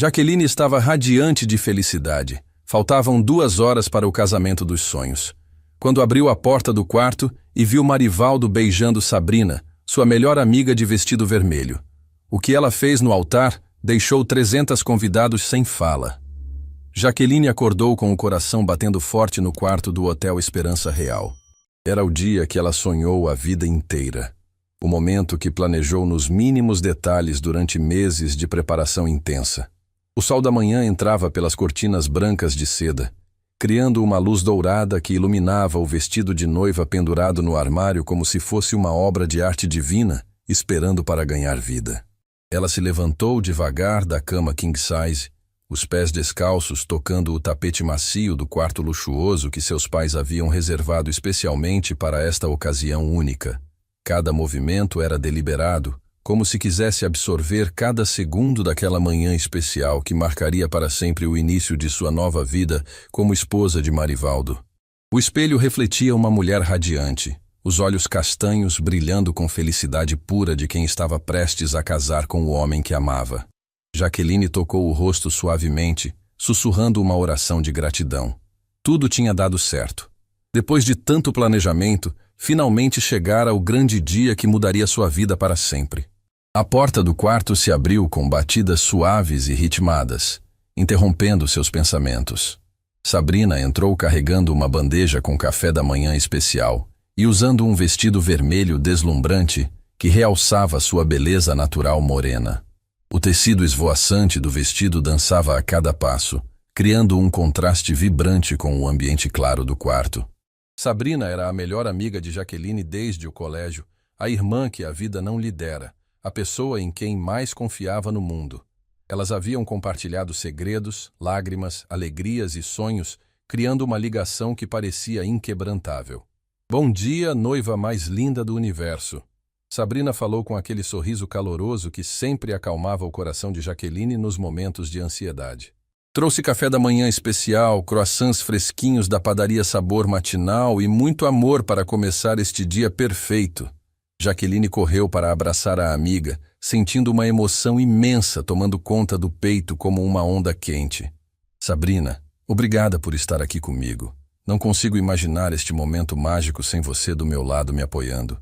Jaqueline estava radiante de felicidade. Faltavam 2 horas para o casamento dos sonhos. Quando abriu a porta do quarto e viu Marivaldo beijando Sabrina, sua melhor amiga de vestido vermelho. O que ela fez no altar deixou 300 convidados sem fala. Jaqueline acordou com o coração batendo forte no quarto do Hotel Esperança Real. Era o dia que ela sonhou a vida inteira. O momento que planejou nos mínimos detalhes durante meses de preparação intensa. O sol da manhã entrava pelas cortinas brancas de seda, criando uma luz dourada que iluminava o vestido de noiva pendurado no armário como se fosse uma obra de arte divina, esperando para ganhar vida. Ela se levantou devagar da cama king size, os pés descalços tocando o tapete macio do quarto luxuoso que seus pais haviam reservado especialmente para esta ocasião única. Cada movimento era deliberado, como se quisesse absorver cada segundo daquela manhã especial que marcaria para sempre o início de sua nova vida como esposa de Marivaldo. O espelho refletia uma mulher radiante, os olhos castanhos brilhando com felicidade pura de quem estava prestes a casar com o homem que amava. Jaqueline tocou o rosto suavemente, sussurrando uma oração de gratidão. Tudo tinha dado certo. Depois de tanto planejamento, finalmente chegara o grande dia que mudaria sua vida para sempre. A porta do quarto se abriu com batidas suaves e ritmadas, interrompendo seus pensamentos. Sabrina entrou carregando uma bandeja com café da manhã especial e usando um vestido vermelho deslumbrante que realçava sua beleza natural morena. O tecido esvoaçante do vestido dançava a cada passo, criando um contraste vibrante com o ambiente claro do quarto. Sabrina era a melhor amiga de Jaqueline desde o colégio, a irmã que a vida não lhe dera, a pessoa em quem mais confiava no mundo. Elas haviam compartilhado segredos, lágrimas, alegrias e sonhos, criando uma ligação que parecia inquebrantável. Bom dia, noiva mais linda do universo. Sabrina falou com aquele sorriso caloroso que sempre acalmava o coração de Jaqueline nos momentos de ansiedade. Trouxe café da manhã especial, croissants fresquinhos da padaria Sabor Matinal e muito amor para começar este dia perfeito. Jaqueline correu para abraçar a amiga, sentindo uma emoção imensa tomando conta do peito como uma onda quente. Sabrina, obrigada por estar aqui comigo. Não consigo imaginar este momento mágico sem você do meu lado me apoiando.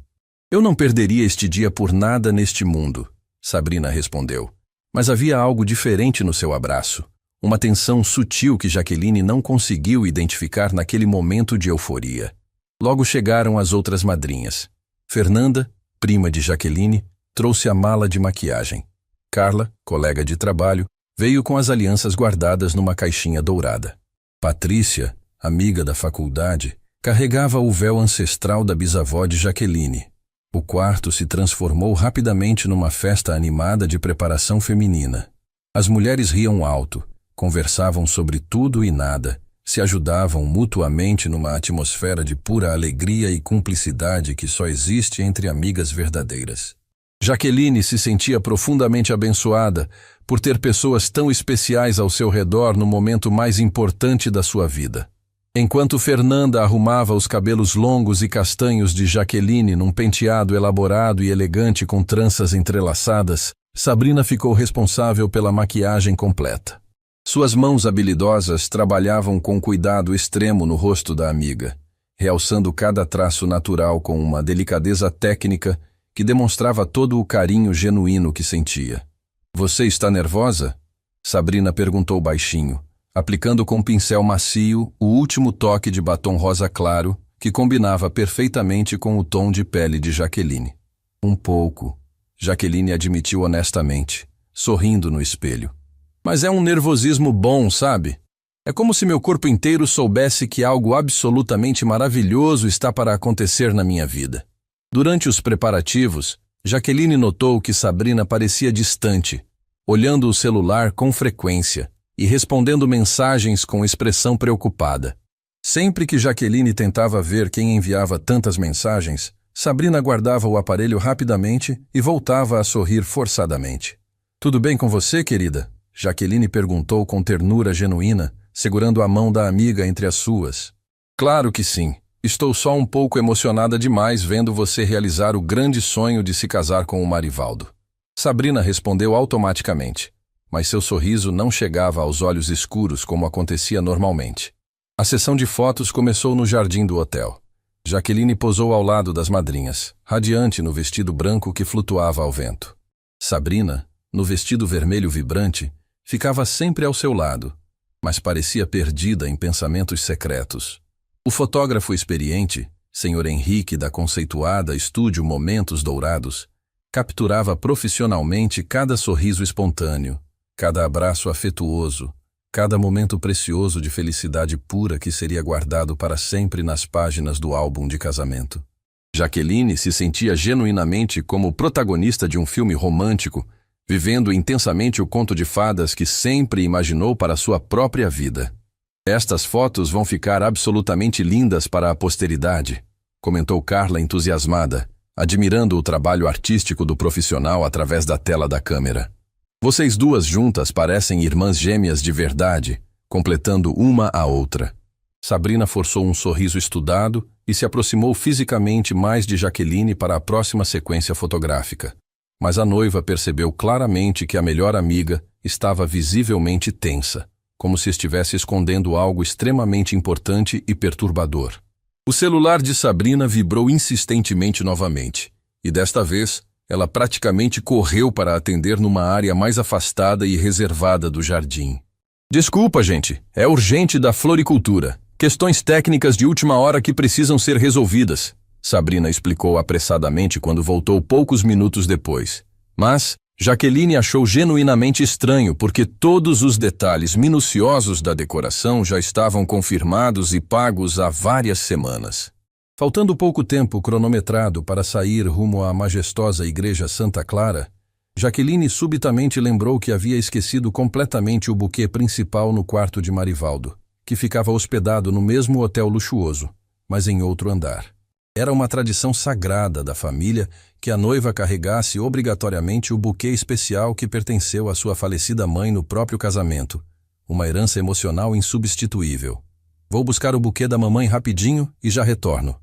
Eu não perderia este dia por nada neste mundo, Sabrina respondeu. Mas havia algo diferente no seu abraço. Uma tensão sutil que Jaqueline não conseguiu identificar naquele momento de euforia. Logo chegaram as outras madrinhas. Fernanda, prima de Jaqueline, trouxe a mala de maquiagem. Carla, colega de trabalho, veio com as alianças guardadas numa caixinha dourada. Patrícia, amiga da faculdade, carregava o véu ancestral da bisavó de Jaqueline. O quarto se transformou rapidamente numa festa animada de preparação feminina. As mulheres riam alto, conversavam sobre tudo e nada, se ajudavam mutuamente numa atmosfera de pura alegria e cumplicidade que só existe entre amigas verdadeiras. Jaqueline se sentia profundamente abençoada por ter pessoas tão especiais ao seu redor no momento mais importante da sua vida. Enquanto Fernanda arrumava os cabelos longos e castanhos de Jaqueline num penteado elaborado e elegante com tranças entrelaçadas, Sabrina ficou responsável pela maquiagem completa. Suas mãos habilidosas trabalhavam com cuidado extremo no rosto da amiga, realçando cada traço natural com uma delicadeza técnica que demonstrava todo o carinho genuíno que sentia. "Você está nervosa?" Sabrina perguntou baixinho, aplicando com pincel macio o último toque de batom rosa claro que combinava perfeitamente com o tom de pele de Jaqueline. "Um pouco", Jaqueline admitiu honestamente, sorrindo no espelho. "Mas é um nervosismo bom, sabe? É como se meu corpo inteiro soubesse que algo absolutamente maravilhoso está para acontecer na minha vida." Durante os preparativos, Jaqueline notou que Sabrina parecia distante, olhando o celular com frequência e respondendo mensagens com expressão preocupada. Sempre que Jaqueline tentava ver quem enviava tantas mensagens, Sabrina guardava o aparelho rapidamente e voltava a sorrir forçadamente. "Tudo bem com você, querida?" Jaqueline perguntou com ternura genuína, segurando a mão da amiga entre as suas. "Claro que sim. Estou só um pouco emocionada demais vendo você realizar o grande sonho de se casar com o Marivaldo." Sabrina respondeu automaticamente. mas seu sorriso não chegava aos olhos escuros como acontecia normalmente. A sessão de fotos começou no jardim do hotel. Jaqueline posou ao lado das madrinhas, radiante no vestido branco que flutuava ao vento. Sabrina, no vestido vermelho vibrante, ficava sempre ao seu lado, mas parecia perdida em pensamentos secretos. O fotógrafo experiente, Sr. Henrique da conceituada Estúdio Momentos Dourados, capturava profissionalmente cada sorriso espontâneo, cada abraço afetuoso, cada momento precioso de felicidade pura que seria guardado para sempre nas páginas do álbum de casamento. Jaqueline se sentia genuinamente como protagonista de um filme romântico, vivendo intensamente o conto de fadas que sempre imaginou para sua própria vida. Estas fotos vão ficar absolutamente lindas para a posteridade, comentou Carla entusiasmada, admirando o trabalho artístico do profissional através da tela da câmera. Vocês duas juntas parecem irmãs gêmeas de verdade, completando uma a outra. Sabrina forçou um sorriso estudado e se aproximou fisicamente mais de Jaqueline para a próxima sequência fotográfica. Mas a noiva percebeu claramente que a melhor amiga estava visivelmente tensa, como se estivesse escondendo algo extremamente importante e perturbador. O celular de Sabrina vibrou insistentemente novamente, e desta vez ela praticamente correu para atender numa área mais afastada e reservada do jardim. Desculpa, gente, é urgente da floricultura. Questões técnicas de última hora que precisam ser resolvidas, Sabrina explicou apressadamente quando voltou poucos minutos depois. Mas Jaqueline achou genuinamente estranho porque todos os detalhes minuciosos da decoração já estavam confirmados e pagos há várias semanas. Faltando pouco tempo cronometrado para sair rumo à majestosa Igreja Santa Clara, Jaqueline subitamente lembrou que havia esquecido completamente o buquê principal no quarto de Marivaldo, que ficava hospedado no mesmo hotel luxuoso, mas em outro andar. Era uma tradição sagrada da família que a noiva carregasse obrigatoriamente o buquê especial que pertenceu à sua falecida mãe no próprio casamento, uma herança emocional insubstituível. Vou buscar o buquê da mamãe rapidinho e já retorno,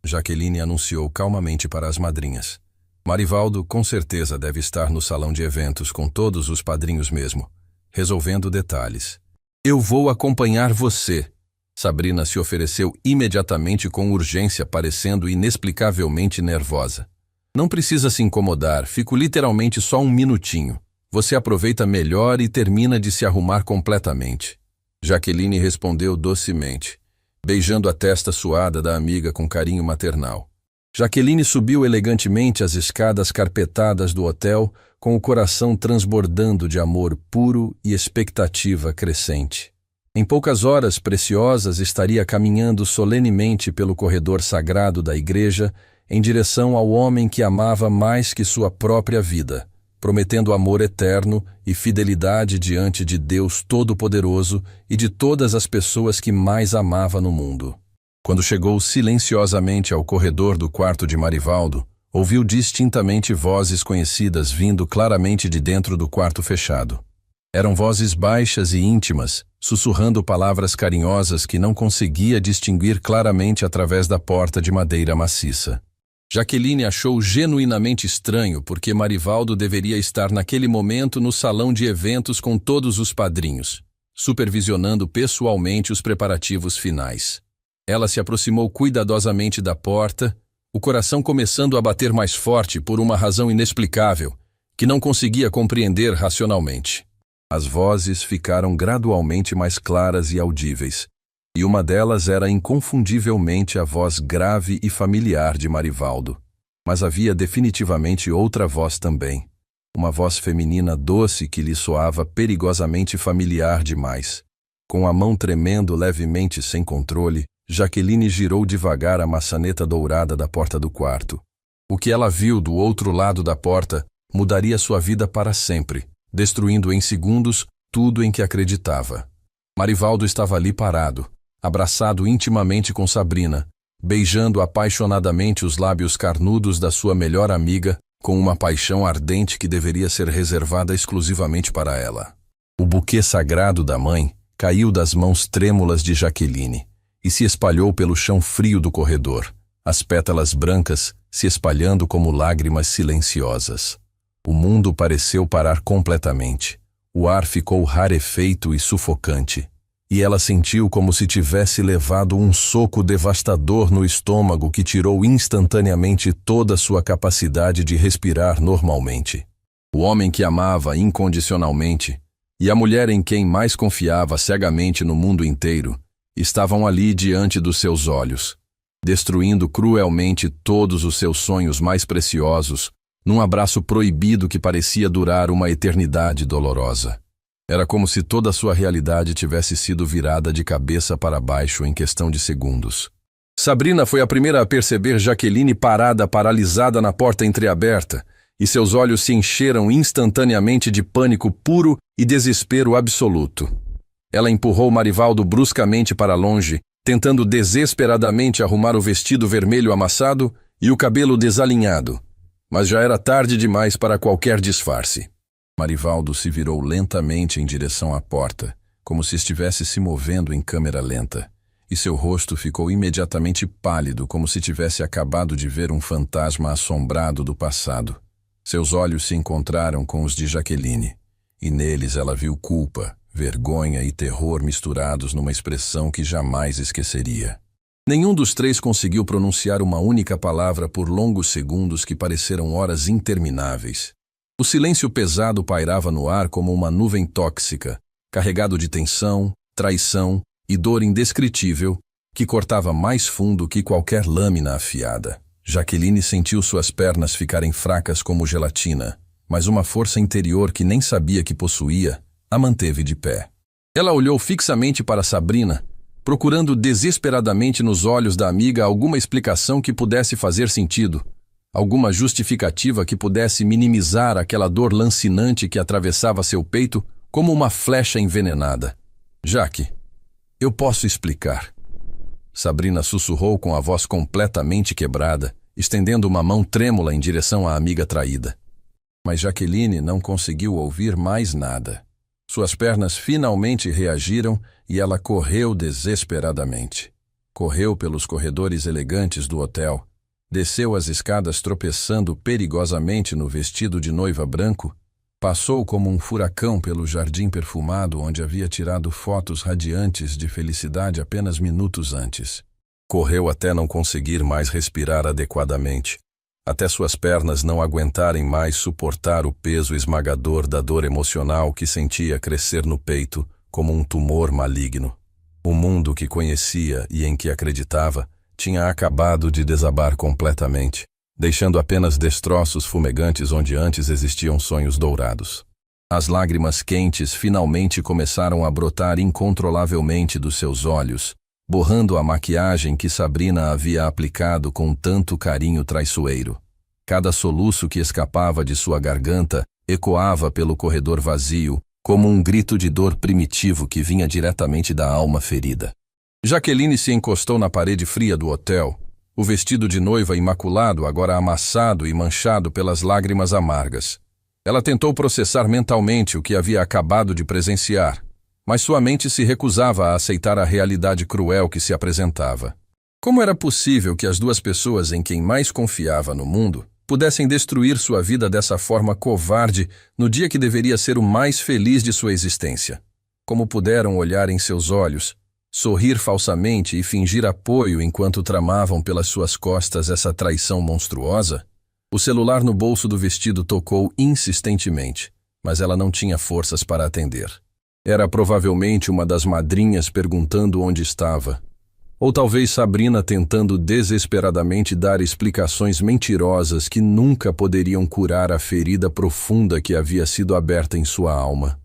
Jaqueline anunciou calmamente para as madrinhas. Marivaldo com certeza deve estar no salão de eventos com todos os padrinhos mesmo, resolvendo detalhes. Eu vou acompanhar você. Sabrina se ofereceu imediatamente com urgência, parecendo inexplicavelmente nervosa. Não precisa se incomodar, fico literalmente só um minutinho. Você aproveita melhor e termina de se arrumar completamente. Jaqueline respondeu docemente, beijando a testa suada da amiga com carinho maternal. Jaqueline subiu elegantemente as escadas carpetadas do hotel, com o coração transbordando de amor puro e expectativa crescente. Em poucas horas preciosas estaria caminhando solenemente pelo corredor sagrado da igreja em direção ao homem que amava mais que sua própria vida, prometendo amor eterno e fidelidade diante de Deus Todo-Poderoso e de todas as pessoas que mais amava no mundo. Quando chegou silenciosamente ao corredor do quarto de Marivaldo, ouviu distintamente vozes conhecidas vindo claramente de dentro do quarto fechado. Eram vozes baixas e íntimas, sussurrando palavras carinhosas que não conseguia distinguir claramente através da porta de madeira maciça. Jaqueline achou genuinamente estranho porque Marivaldo deveria estar naquele momento no salão de eventos com todos os padrinhos, supervisionando pessoalmente os preparativos finais. Ela se aproximou cuidadosamente da porta, o coração começando a bater mais forte por uma razão inexplicável, que não conseguia compreender racionalmente. As vozes ficaram gradualmente mais claras e audíveis, e uma delas era inconfundivelmente a voz grave e familiar de Marivaldo. Mas havia definitivamente outra voz também, uma voz feminina doce que lhe soava perigosamente familiar demais. Com a mão tremendo levemente sem controle, Jaqueline girou devagar a maçaneta dourada da porta do quarto. O que ela viu do outro lado da porta mudaria sua vida para sempre, destruindo em segundos tudo em que acreditava. Marivaldo estava ali parado, abraçado intimamente com Sabrina, beijando apaixonadamente os lábios carnudos da sua melhor amiga, com uma paixão ardente que deveria ser reservada exclusivamente para ela. O buquê sagrado da mãe caiu das mãos trêmulas de Jaqueline e se espalhou pelo chão frio do corredor, as pétalas brancas se espalhando como lágrimas silenciosas. O mundo pareceu parar completamente. O ar ficou rarefeito e sufocante, e ela sentiu como se tivesse levado um soco devastador no estômago que tirou instantaneamente toda sua capacidade de respirar normalmente. O homem que amava incondicionalmente e a mulher em quem mais confiava cegamente no mundo inteiro estavam ali diante dos seus olhos, destruindo cruelmente todos os seus sonhos mais preciosos num abraço proibido que parecia durar uma eternidade dolorosa. Era como se toda a sua realidade tivesse sido virada de cabeça para baixo em questão de segundos. Sabrina foi a primeira a perceber Jaqueline paralisada na porta entreaberta, e seus olhos se encheram instantaneamente de pânico puro e desespero absoluto. Ela empurrou Marivaldo bruscamente para longe, tentando desesperadamente arrumar o vestido vermelho amassado e o cabelo desalinhado, mas já era tarde demais para qualquer disfarce. Marivaldo se virou lentamente em direção à porta, como se estivesse se movendo em câmera lenta, e seu rosto ficou imediatamente pálido, como se tivesse acabado de ver um fantasma assombrado do passado. Seus olhos se encontraram com os de Jaqueline, e neles ela viu culpa, vergonha e terror misturados numa expressão que jamais esqueceria. Nenhum dos três conseguiu pronunciar uma única palavra por longos segundos que pareceram horas intermináveis. O silêncio pesado pairava no ar como uma nuvem tóxica, carregado de tensão, traição e dor indescritível, que cortava mais fundo que qualquer lâmina afiada. Jaqueline sentiu suas pernas ficarem fracas como gelatina, mas uma força interior que nem sabia que possuía a manteve de pé. Ela olhou fixamente para Sabrina, procurando desesperadamente nos olhos da amiga alguma explicação que pudesse fazer sentido, alguma justificativa que pudesse minimizar aquela dor lancinante que atravessava seu peito como uma flecha envenenada. Jaque, eu posso explicar. Sabrina sussurrou com a voz completamente quebrada, estendendo uma mão trêmula em direção à amiga traída. Mas Jaqueline não conseguiu ouvir mais nada. Suas pernas finalmente reagiram e ela correu desesperadamente. Correu pelos corredores elegantes do hotel, desceu as escadas tropeçando perigosamente no vestido de noiva branco, passou como um furacão pelo jardim perfumado onde havia tirado fotos radiantes de felicidade apenas minutos antes. Correu até não conseguir mais respirar adequadamente, até suas pernas não aguentarem mais suportar o peso esmagador da dor emocional que sentia crescer no peito como um tumor maligno. O mundo que conhecia e em que acreditava tinha acabado de desabar completamente, deixando apenas destroços fumegantes onde antes existiam sonhos dourados. As lágrimas quentes finalmente começaram a brotar incontrolavelmente dos seus olhos, borrando a maquiagem que Sabrina havia aplicado com tanto carinho traiçoeiro. Cada soluço que escapava de sua garganta ecoava pelo corredor vazio, como um grito de dor primitivo que vinha diretamente da alma ferida. Jaqueline se encostou na parede fria do hotel, o vestido de noiva imaculado agora amassado e manchado pelas lágrimas amargas. Ela tentou processar mentalmente o que havia acabado de presenciar, mas sua mente se recusava a aceitar a realidade cruel que se apresentava. Como era possível que as duas pessoas em quem mais confiava no mundo pudessem destruir sua vida dessa forma covarde no dia que deveria ser o mais feliz de sua existência? Como puderam olhar em seus olhos, sorrir falsamente e fingir apoio enquanto tramavam pelas suas costas essa traição monstruosa? O celular no bolso do vestido tocou insistentemente, mas ela não tinha forças para atender. Era provavelmente uma das madrinhas perguntando onde estava. Ou talvez Sabrina tentando desesperadamente dar explicações mentirosas que nunca poderiam curar a ferida profunda que havia sido aberta em sua alma.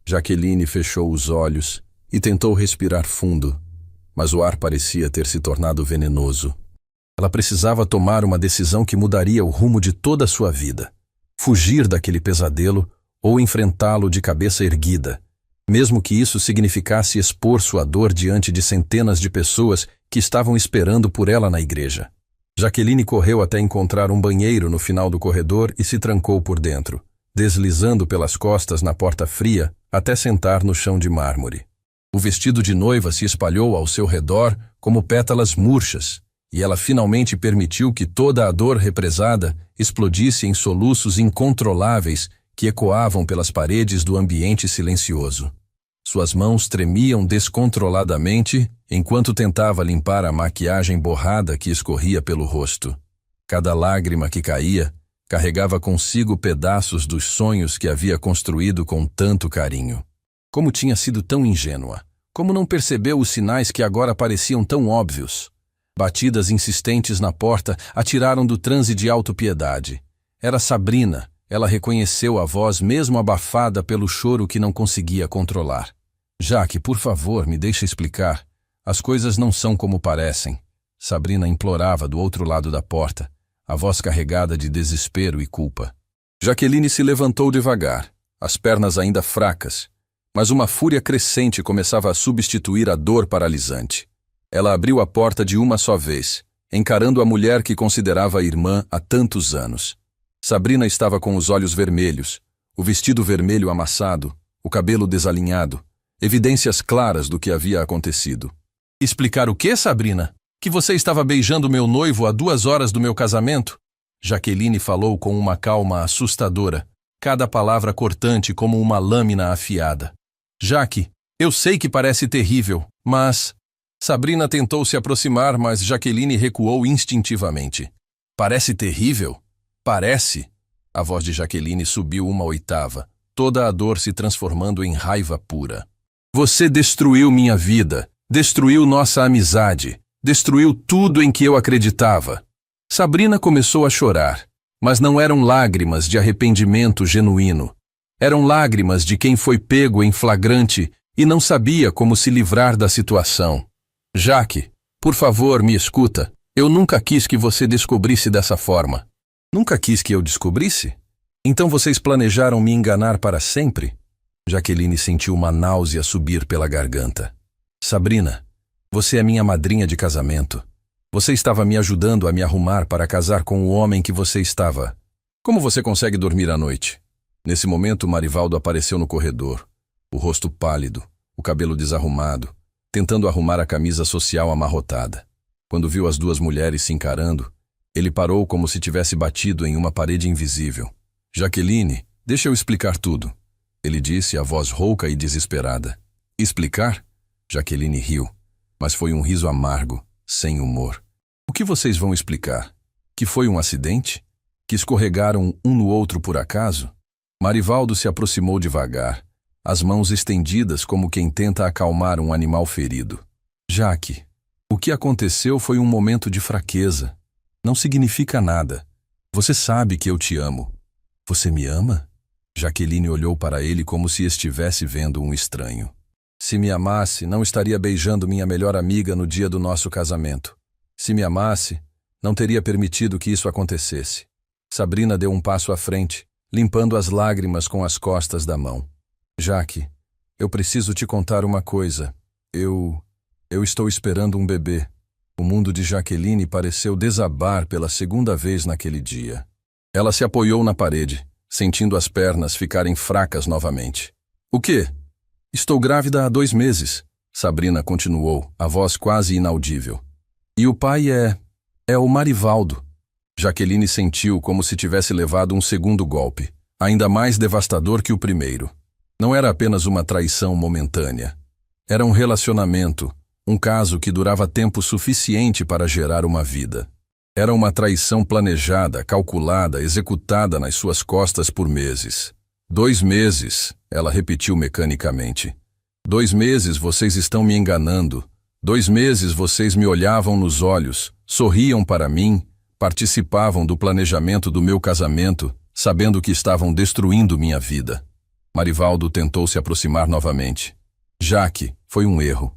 Jaqueline fechou os olhos e tentou respirar fundo, mas o ar parecia ter se tornado venenoso. Ela precisava tomar uma decisão que mudaria o rumo de toda a sua vida. Fugir daquele pesadelo ou enfrentá-lo de cabeça erguida, mesmo que isso significasse expor sua dor diante de centenas de pessoas que estavam esperando por ela na igreja. Jaqueline correu até encontrar um banheiro no final do corredor e se trancou por dentro, deslizando pelas costas na porta fria até sentar no chão de mármore. O vestido de noiva se espalhou ao seu redor como pétalas murchas, e ela finalmente permitiu que toda a dor represada explodisse em soluços incontroláveis que ecoavam pelas paredes do ambiente silencioso. Suas mãos tremiam descontroladamente enquanto tentava limpar a maquiagem borrada que escorria pelo rosto. Cada lágrima que caía carregava consigo pedaços dos sonhos que havia construído com tanto carinho. Como tinha sido tão ingênua! Como não percebeu os sinais que agora pareciam tão óbvios? Batidas insistentes na porta a tiraram do transe de autopiedade. Era Sabrina. Ela reconheceu a voz mesmo abafada pelo choro que não conseguia controlar. Jaque, por favor, me deixe explicar. As coisas não são como parecem. Sabrina implorava do outro lado da porta, a voz carregada de desespero e culpa. Jaqueline se levantou devagar, as pernas ainda fracas, mas uma fúria crescente começava a substituir a dor paralisante. Ela abriu a porta de uma só vez, encarando a mulher que considerava a irmã há tantos anos. Sabrina estava com os olhos vermelhos, o vestido vermelho amassado, o cabelo desalinhado, evidências claras do que havia acontecido. Explicar o quê, Sabrina? Que você estava beijando meu noivo a 2 horas do meu casamento? Jaqueline falou com uma calma assustadora, cada palavra cortante como uma lâmina afiada. Jaque, eu sei que parece terrível, mas... Sabrina tentou se aproximar, mas Jaqueline recuou instintivamente. Parece terrível? Parece. A voz de Jaqueline subiu uma oitava, toda a dor se transformando em raiva pura. Você destruiu minha vida, destruiu nossa amizade, destruiu tudo em que eu acreditava. Sabrina começou a chorar, mas não eram lágrimas de arrependimento genuíno. Eram lágrimas de quem foi pego em flagrante e não sabia como se livrar da situação. Jaque, por favor, me escuta. Eu nunca quis que você descobrisse dessa forma. Nunca quis que eu descobrisse? Então vocês planejaram me enganar para sempre? Jaqueline sentiu uma náusea subir pela garganta. Sabrina, você é minha madrinha de casamento. Você estava me ajudando a me arrumar para casar com o homem que você estava. Como você consegue dormir à noite? Nesse momento, Marivaldo apareceu no corredor, o rosto pálido, o cabelo desarrumado, tentando arrumar a camisa social amarrotada. Quando viu as 2 mulheres se encarando, ele parou como se tivesse batido em uma parede invisível. Jaqueline, deixa eu explicar tudo, ele disse, a voz rouca e desesperada. Explicar? Jaqueline riu, mas foi um riso amargo, sem humor. O que vocês vão explicar? Que foi um acidente? Que escorregaram um no outro por acaso? Marivaldo se aproximou devagar, as mãos estendidas como quem tenta acalmar um animal ferido. Jaque, o que aconteceu foi um momento de fraqueza. Não significa nada. Você sabe que eu te amo. Você me ama? Jaqueline olhou para ele como se estivesse vendo um estranho. Se me amasse, não estaria beijando minha melhor amiga no dia do nosso casamento. Se me amasse, não teria permitido que isso acontecesse. Sabrina deu um passo à frente, limpando as lágrimas com as costas da mão. Jaque, eu preciso te contar uma coisa. Eu estou esperando um bebê. O mundo de Jaqueline pareceu desabar pela 2ª vez naquele dia. Ela se apoiou na parede, sentindo as pernas ficarem fracas novamente. O quê? Estou grávida há 2 meses, Sabrina continuou, a voz quase inaudível. E o pai é o Marivaldo. Jaqueline sentiu como se tivesse levado um segundo golpe, ainda mais devastador que o primeiro. Não era apenas uma traição momentânea. Era um relacionamento, um caso que durava tempo suficiente para gerar uma vida. Era uma traição planejada, calculada, executada nas suas costas por meses. 2 meses, ela repetiu mecanicamente. 2 meses vocês estão me enganando. 2 meses vocês me olhavam nos olhos, sorriam para mim, participavam do planejamento do meu casamento, sabendo que estavam destruindo minha vida. Marivaldo tentou se aproximar novamente. Jaque, foi um erro.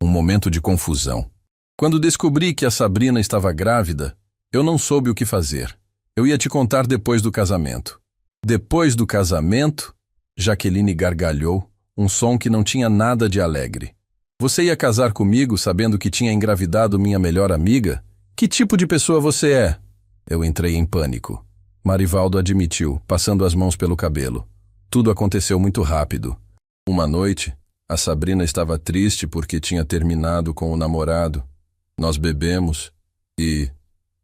Um momento de confusão. Quando descobri que a Sabrina estava grávida, eu não soube o que fazer. Eu ia te contar depois do casamento. Depois do casamento? Jaqueline gargalhou, um som que não tinha nada de alegre. Você ia casar comigo sabendo que tinha engravidado minha melhor amiga? Que tipo de pessoa você é? Eu entrei em pânico. Marivaldo admitiu, passando as mãos pelo cabelo. Tudo aconteceu muito rápido. Uma noite, a Sabrina estava triste porque tinha terminado com o namorado. Nós bebemos e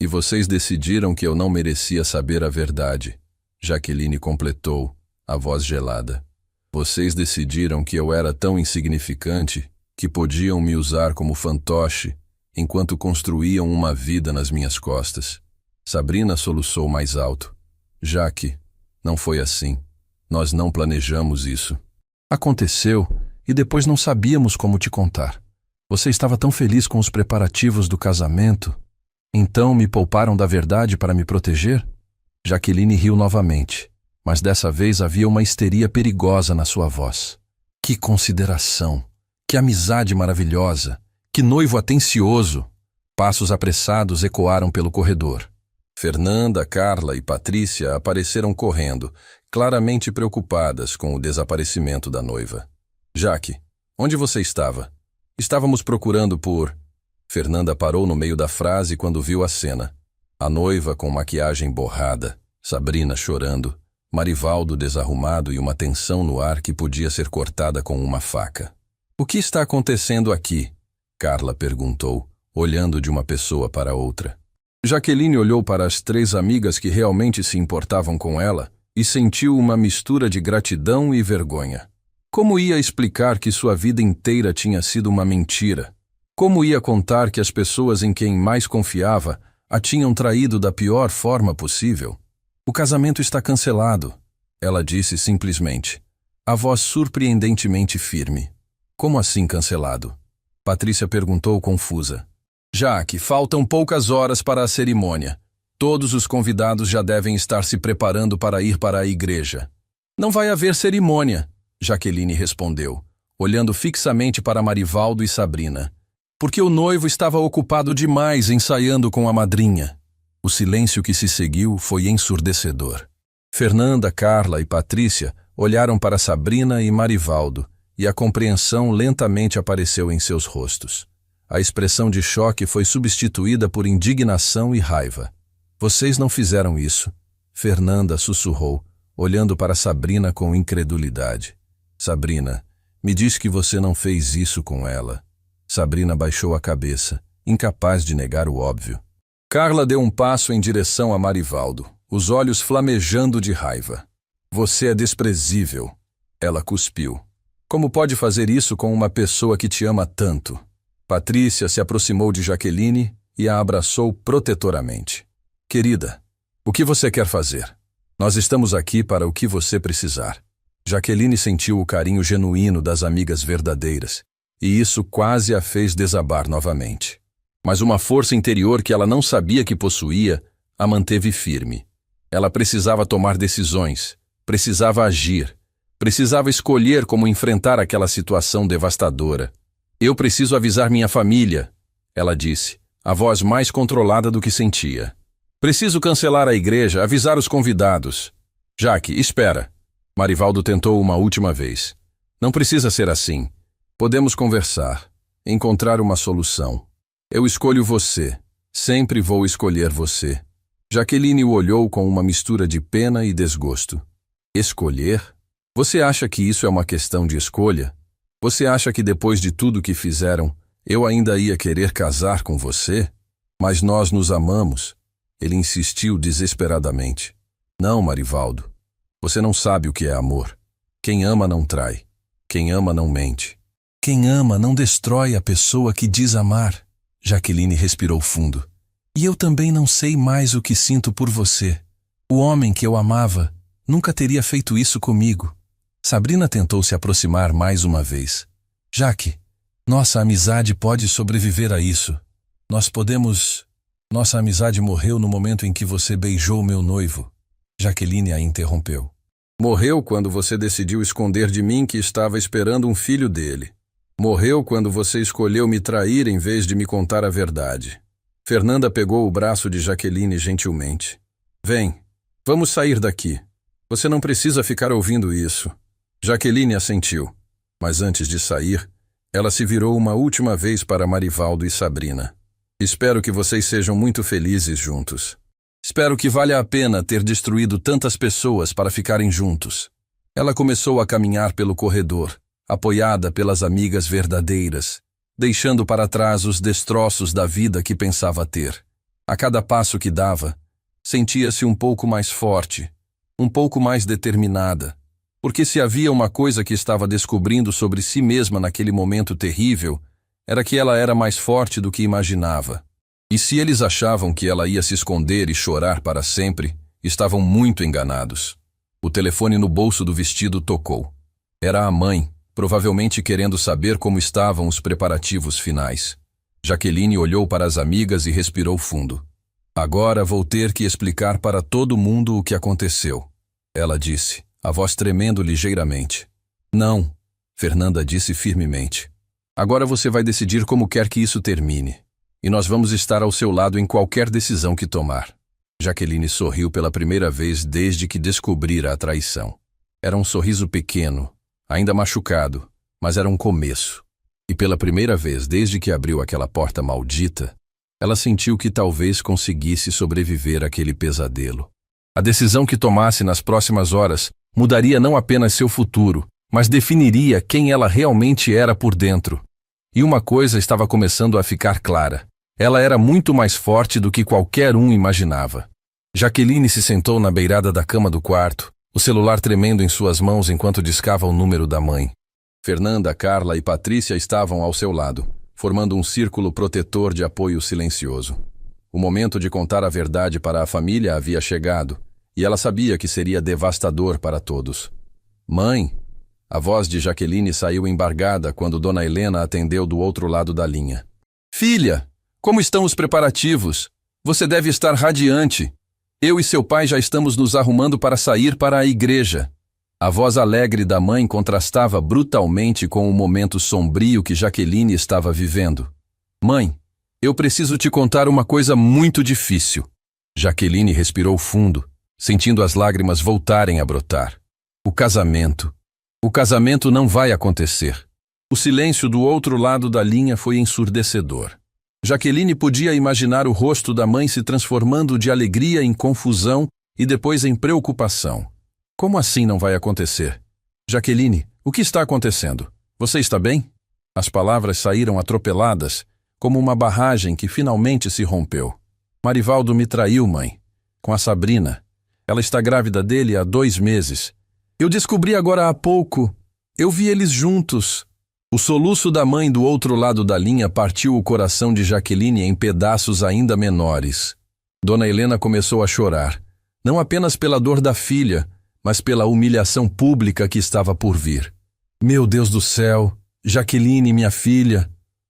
vocês decidiram que eu não merecia saber a verdade. Jaqueline completou, a voz gelada. Vocês decidiram que eu era tão insignificante que podiam me usar como fantoche enquanto construíam uma vida nas minhas costas. Sabrina soluçou mais alto. Jaque, não foi assim. Nós não planejamos isso. Aconteceu e depois não sabíamos como te contar. Você estava tão feliz com os preparativos do casamento. Então me pouparam da verdade para me proteger? Jaqueline riu novamente, mas dessa vez havia uma histeria perigosa na sua voz. Que consideração! Que amizade maravilhosa! Que noivo atencioso! Passos apressados ecoaram pelo corredor. Fernanda, Carla e Patrícia apareceram correndo, claramente preocupadas com o desaparecimento da noiva. Jaque, onde você estava? Estávamos procurando por... Fernanda parou no meio da frase quando viu a cena. A noiva com maquiagem borrada, Sabrina chorando, Marivaldo desarrumado e uma tensão no ar que podia ser cortada com uma faca. O que está acontecendo aqui? Carla perguntou, olhando de uma pessoa para outra. Jaqueline olhou para as 3 amigas que realmente se importavam com ela e sentiu uma mistura de gratidão e vergonha. Como ia explicar que sua vida inteira tinha sido uma mentira? Como ia contar que as pessoas em quem mais confiava a tinham traído da pior forma possível? O casamento está cancelado, ela disse simplesmente, a voz surpreendentemente firme. Como assim cancelado? Patrícia perguntou confusa. Jaque, faltam poucas horas para a cerimônia. Todos os convidados já devem estar se preparando para ir para a igreja. Não vai haver cerimônia, Jaqueline respondeu, olhando fixamente para Marivaldo e Sabrina. Porque o noivo estava ocupado demais ensaiando com a madrinha. O silêncio que se seguiu foi ensurdecedor. Fernanda, Carla e Patrícia olharam para Sabrina e Marivaldo, e a compreensão lentamente apareceu em seus rostos. A expressão de choque foi substituída por indignação e raiva. Vocês não fizeram isso, Fernanda sussurrou, olhando para Sabrina com incredulidade. Sabrina, me diz que você não fez isso com ela. Sabrina baixou a cabeça, incapaz de negar o óbvio. Carla deu um passo em direção a Marivaldo, os olhos flamejando de raiva. Você é desprezível. Ela cuspiu. Como pode fazer isso com uma pessoa que te ama tanto? Patrícia se aproximou de Jaqueline e a abraçou protetoramente. Querida, o que você quer fazer? Nós estamos aqui para o que você precisar. Jaqueline sentiu o carinho genuíno das amigas verdadeiras, e isso quase a fez desabar novamente. Mas uma força interior que ela não sabia que possuía a manteve firme. Ela precisava tomar decisões, precisava agir, precisava escolher como enfrentar aquela situação devastadora. Eu preciso avisar minha família, ela disse, a voz mais controlada do que sentia. Preciso cancelar a igreja, avisar os convidados. Jaque, espera. Marivaldo tentou uma última vez. Não precisa ser assim. Podemos conversar, encontrar uma solução. Eu escolho você. Sempre vou escolher você. Jaqueline o olhou com uma mistura de pena e desgosto. Escolher? Você acha que isso é uma questão de escolha? Você acha que depois de tudo que fizeram, eu ainda ia querer casar com você? Mas nós nos amamos. Ele insistiu desesperadamente. Não, Marivaldo. Você não sabe o que é amor. Quem ama não trai. Quem ama não mente. Quem ama não destrói a pessoa que diz amar. Jaqueline respirou fundo. E eu também não sei mais o que sinto por você. O homem que eu amava nunca teria feito isso comigo. Sabrina tentou se aproximar mais uma vez. Jaque, nossa amizade pode sobreviver a isso. Nós podemos... Nossa amizade morreu no momento em que você beijou meu noivo. Jaqueline a interrompeu. Morreu quando você decidiu esconder de mim que estava esperando um filho dele. Morreu quando você escolheu me trair em vez de me contar a verdade. Fernanda pegou o braço de Jaqueline gentilmente. Vem, vamos sair daqui. Você não precisa ficar ouvindo isso. Jaqueline assentiu, mas antes de sair, ela se virou uma última vez para Marivaldo e Sabrina. Espero que vocês sejam muito felizes juntos. Espero que valha a pena ter destruído tantas pessoas para ficarem juntos. Ela começou a caminhar pelo corredor, apoiada pelas amigas verdadeiras, deixando para trás os destroços da vida que pensava ter. A cada passo que dava, sentia-se um pouco mais forte, um pouco mais determinada, Porque se havia uma coisa que estava descobrindo sobre si mesma naquele momento terrível, era que ela era mais forte do que imaginava. E se eles achavam que ela ia se esconder e chorar para sempre, estavam muito enganados. O telefone no bolso do vestido tocou. Era a mãe, provavelmente querendo saber como estavam os preparativos finais. Jaqueline olhou para as amigas e respirou fundo. Agora vou ter que explicar para todo mundo o que aconteceu, ela disse, a voz tremendo ligeiramente. Não, Fernanda disse firmemente. Agora você vai decidir como quer que isso termine. E nós vamos estar ao seu lado em qualquer decisão que tomar. Jaqueline sorriu pela primeira vez desde que descobrira a traição. Era um sorriso pequeno, ainda machucado, mas era um começo. E pela primeira vez desde que abriu aquela porta maldita, ela sentiu que talvez conseguisse sobreviver àquele pesadelo. A decisão que tomasse nas próximas horas mudaria não apenas seu futuro, mas definiria quem ela realmente era por dentro. E uma coisa estava começando a ficar clara. Ela era muito mais forte do que qualquer um imaginava. Jaqueline se sentou na beirada da cama do quarto, o celular tremendo em suas mãos enquanto discava o número da mãe. Fernanda, Carla e Patrícia estavam ao seu lado, formando um círculo protetor de apoio silencioso. O momento de contar a verdade para a família havia chegado, e ela sabia que seria devastador para todos. Mãe! A voz de Jaqueline saiu embargada quando Dona Helena atendeu do outro lado da linha. Filha! Como estão os preparativos? Você deve estar radiante. Eu e seu pai já estamos nos arrumando para sair para a igreja. A voz alegre da mãe contrastava brutalmente com o momento sombrio que Jaqueline estava vivendo. Mãe, eu preciso te contar uma coisa muito difícil. Jaqueline respirou fundo, sentindo as lágrimas voltarem a brotar. O casamento. O casamento não vai acontecer. O silêncio do outro lado da linha foi ensurdecedor. Jaqueline podia imaginar o rosto da mãe se transformando de alegria em confusão e depois em preocupação. Como assim não vai acontecer? Jaqueline, o que está acontecendo? Você está bem? As palavras saíram atropeladas, como uma barragem que finalmente se rompeu. Marivaldo me traiu, mãe. Com a Sabrina. Ela está grávida dele há 2 meses. Eu descobri agora há pouco. Eu vi eles juntos. O soluço da mãe do outro lado da linha partiu o coração de Jaqueline em pedaços ainda menores. Dona Helena começou a chorar, não apenas pela dor da filha, mas pela humilhação pública que estava por vir. Meu Deus do céu, Jaqueline, minha filha,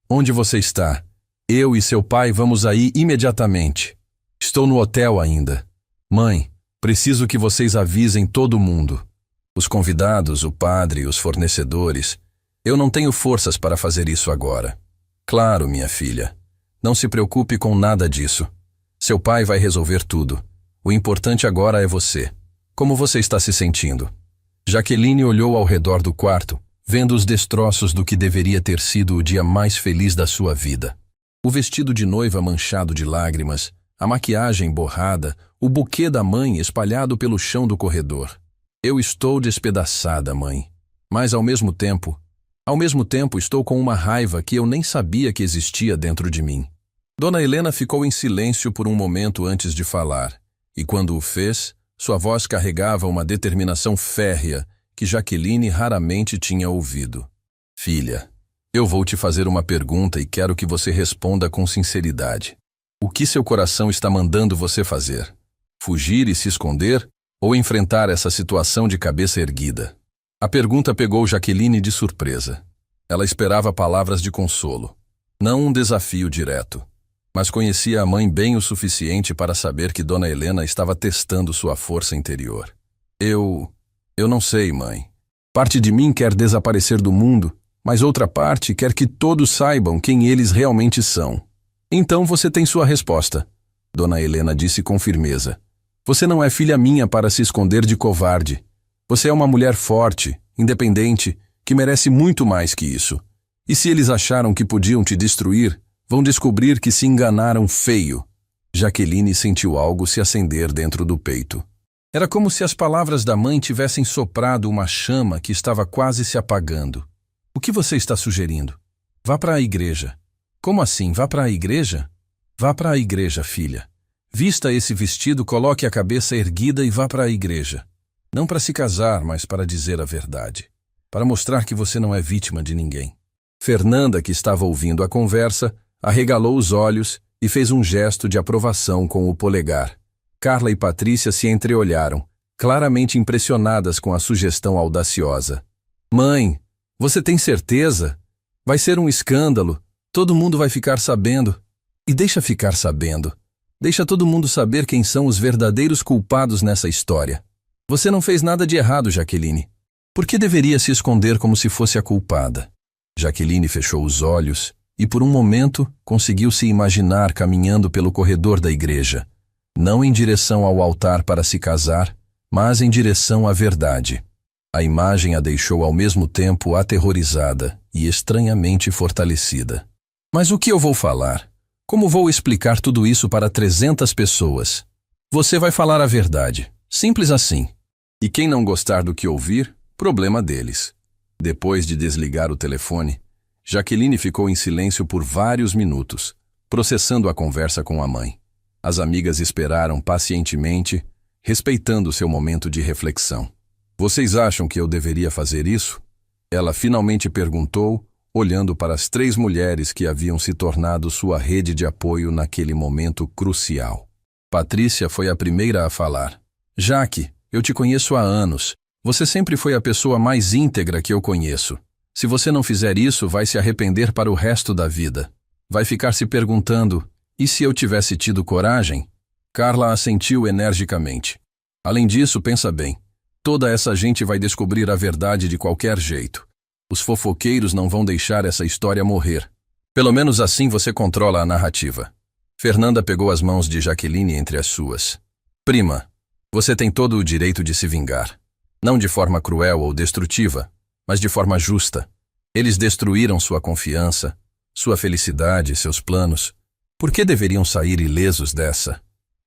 onde você está? Eu e seu pai vamos aí imediatamente. Estou no hotel ainda. Mãe, preciso que vocês avisem todo mundo. Os convidados, o padre, os fornecedores. Eu não tenho forças para fazer isso agora. Claro, minha filha. Não se preocupe com nada disso. Seu pai vai resolver tudo. O importante agora é você. Como você está se sentindo? Jaqueline olhou ao redor do quarto, vendo os destroços do que deveria ter sido o dia mais feliz da sua vida. O vestido de noiva manchado de lágrimas, a maquiagem borrada, o buquê da mãe espalhado pelo chão do corredor. Eu estou despedaçada, mãe. Mas ao mesmo tempo estou com uma raiva que eu nem sabia que existia dentro de mim. Dona Helena ficou em silêncio por um momento antes de falar, e quando o fez, sua voz carregava uma determinação férrea que Jaqueline raramente tinha ouvido. Filha, eu vou te fazer uma pergunta e quero que você responda com sinceridade. O que seu coração está mandando você fazer? Fugir e se esconder ou enfrentar essa situação de cabeça erguida? A pergunta pegou Jaqueline de surpresa. Ela esperava palavras de consolo, não um desafio direto, mas conhecia a mãe bem o suficiente para saber que Dona Helena estava testando sua força interior. Eu não sei, mãe. Parte de mim quer desaparecer do mundo, mas outra parte quer que todos saibam quem eles realmente são. Então você tem sua resposta, Dona Helena disse com firmeza. Você não é filha minha para se esconder de covarde. Você é uma mulher forte, independente, que merece muito mais que isso. E se eles acharam que podiam te destruir, vão descobrir que se enganaram feio. Jaqueline sentiu algo se acender dentro do peito. Era como se as palavras da mãe tivessem soprado uma chama que estava quase se apagando. O que você está sugerindo? Vá para a igreja. Como assim, vá para a igreja? Vá para a igreja, filha. Vista esse vestido, coloque a cabeça erguida e vá para a igreja. Não para se casar, mas para dizer a verdade. Para mostrar que você não é vítima de ninguém. Fernanda, que estava ouvindo a conversa, arregalou os olhos e fez um gesto de aprovação com o polegar. Carla e Patrícia se entreolharam, claramente impressionadas com a sugestão audaciosa. Mãe, você tem certeza? Vai ser um escândalo. Todo mundo vai ficar sabendo. E deixa ficar sabendo. Deixa todo mundo saber quem são os verdadeiros culpados nessa história. Você não fez nada de errado, Jaqueline. Por que deveria se esconder como se fosse a culpada? Jaqueline fechou os olhos e, por um momento, conseguiu se imaginar caminhando pelo corredor da igreja, não em direção ao altar para se casar, mas em direção à verdade. A imagem a deixou ao mesmo tempo aterrorizada e estranhamente fortalecida. Mas o que eu vou falar? Como vou explicar tudo isso para 300 pessoas? Você vai falar a verdade. Simples assim. E quem não gostar do que ouvir, problema deles. Depois de desligar o telefone, Jaqueline ficou em silêncio por vários minutos, processando a conversa com a mãe. As amigas esperaram pacientemente, respeitando seu momento de reflexão. Vocês acham que eu deveria fazer isso? Ela finalmente perguntou, olhando para as 3 mulheres que haviam se tornado sua rede de apoio naquele momento crucial. Patrícia foi a primeira a falar. Jaque, eu te conheço há anos. Você sempre foi a pessoa mais íntegra que eu conheço. Se você não fizer isso, vai se arrepender para o resto da vida. Vai ficar se perguntando, e se eu tivesse tido coragem? Carla assentiu energicamente. Além disso, pensa bem. Toda essa gente vai descobrir a verdade de qualquer jeito. Os fofoqueiros não vão deixar essa história morrer. Pelo menos assim você controla a narrativa. Fernanda pegou as mãos de Jaqueline entre as suas. Prima, você tem todo o direito de se vingar. Não de forma cruel ou destrutiva, mas de forma justa. Eles destruíram sua confiança, sua felicidade, seus planos. Por que deveriam sair ilesos dessa?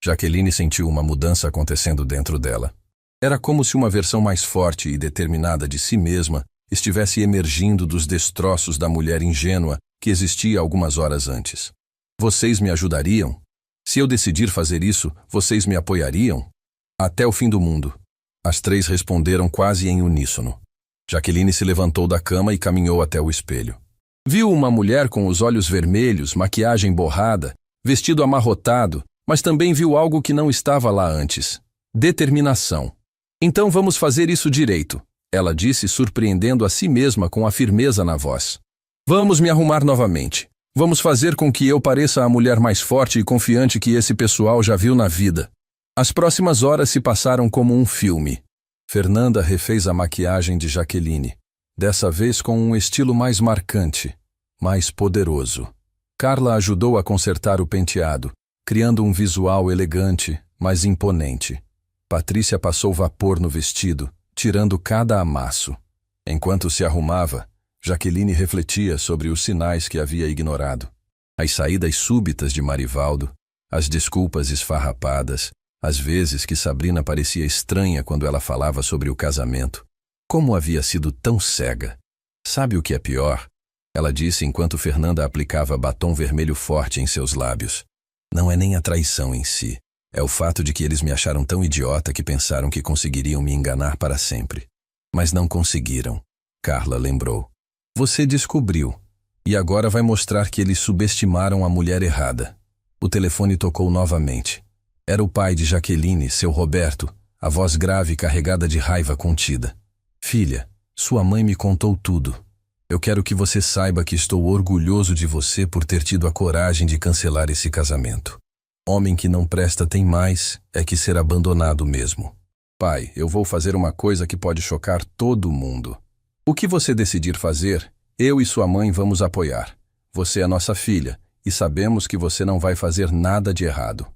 Jaqueline sentiu uma mudança acontecendo dentro dela. Era como se uma versão mais forte e determinada de si mesma estivesse emergindo dos destroços da mulher ingênua que existia algumas horas antes. Vocês me ajudariam? Se eu decidir fazer isso, vocês me apoiariam? Até o fim do mundo. As 3 responderam quase em uníssono. Jaqueline se levantou da cama e caminhou até o espelho. Viu uma mulher com os olhos vermelhos, maquiagem borrada, vestido amarrotado, mas também viu algo que não estava lá antes. Determinação. Então vamos fazer isso direito, ela disse, surpreendendo a si mesma com a firmeza na voz. Vamos me arrumar novamente. Vamos fazer com que eu pareça a mulher mais forte e confiante que esse pessoal já viu na vida. As próximas horas se passaram como um filme. Fernanda refez a maquiagem de Jaqueline, dessa vez com um estilo mais marcante, mais poderoso. Carla ajudou a consertar o penteado, criando um visual elegante, mas imponente. Patrícia passou vapor no vestido, tirando cada amasso. Enquanto se arrumava, Jaqueline refletia sobre os sinais que havia ignorado. As saídas súbitas de Marivaldo, as desculpas esfarrapadas, as vezes que Sabrina parecia estranha quando ela falava sobre o casamento. Como havia sido tão cega? Sabe o que é pior? Ela disse enquanto Fernanda aplicava batom vermelho forte em seus lábios. Não é nem a traição em si. É o fato de que eles me acharam tão idiota que pensaram que conseguiriam me enganar para sempre. Mas não conseguiram. Carla lembrou. Você descobriu. E agora vai mostrar que eles subestimaram a mulher errada. O telefone tocou novamente. Era o pai de Jaqueline, seu Roberto, a voz grave e carregada de raiva contida. Filha, sua mãe me contou tudo. Eu quero que você saiba que estou orgulhoso de você por ter tido a coragem de cancelar esse casamento. Homem que não presta tem mais é que ser abandonado mesmo. Pai, eu vou fazer uma coisa que pode chocar todo mundo. O que você decidir fazer, eu e sua mãe vamos apoiar. Você é nossa filha e sabemos que você não vai fazer nada de errado.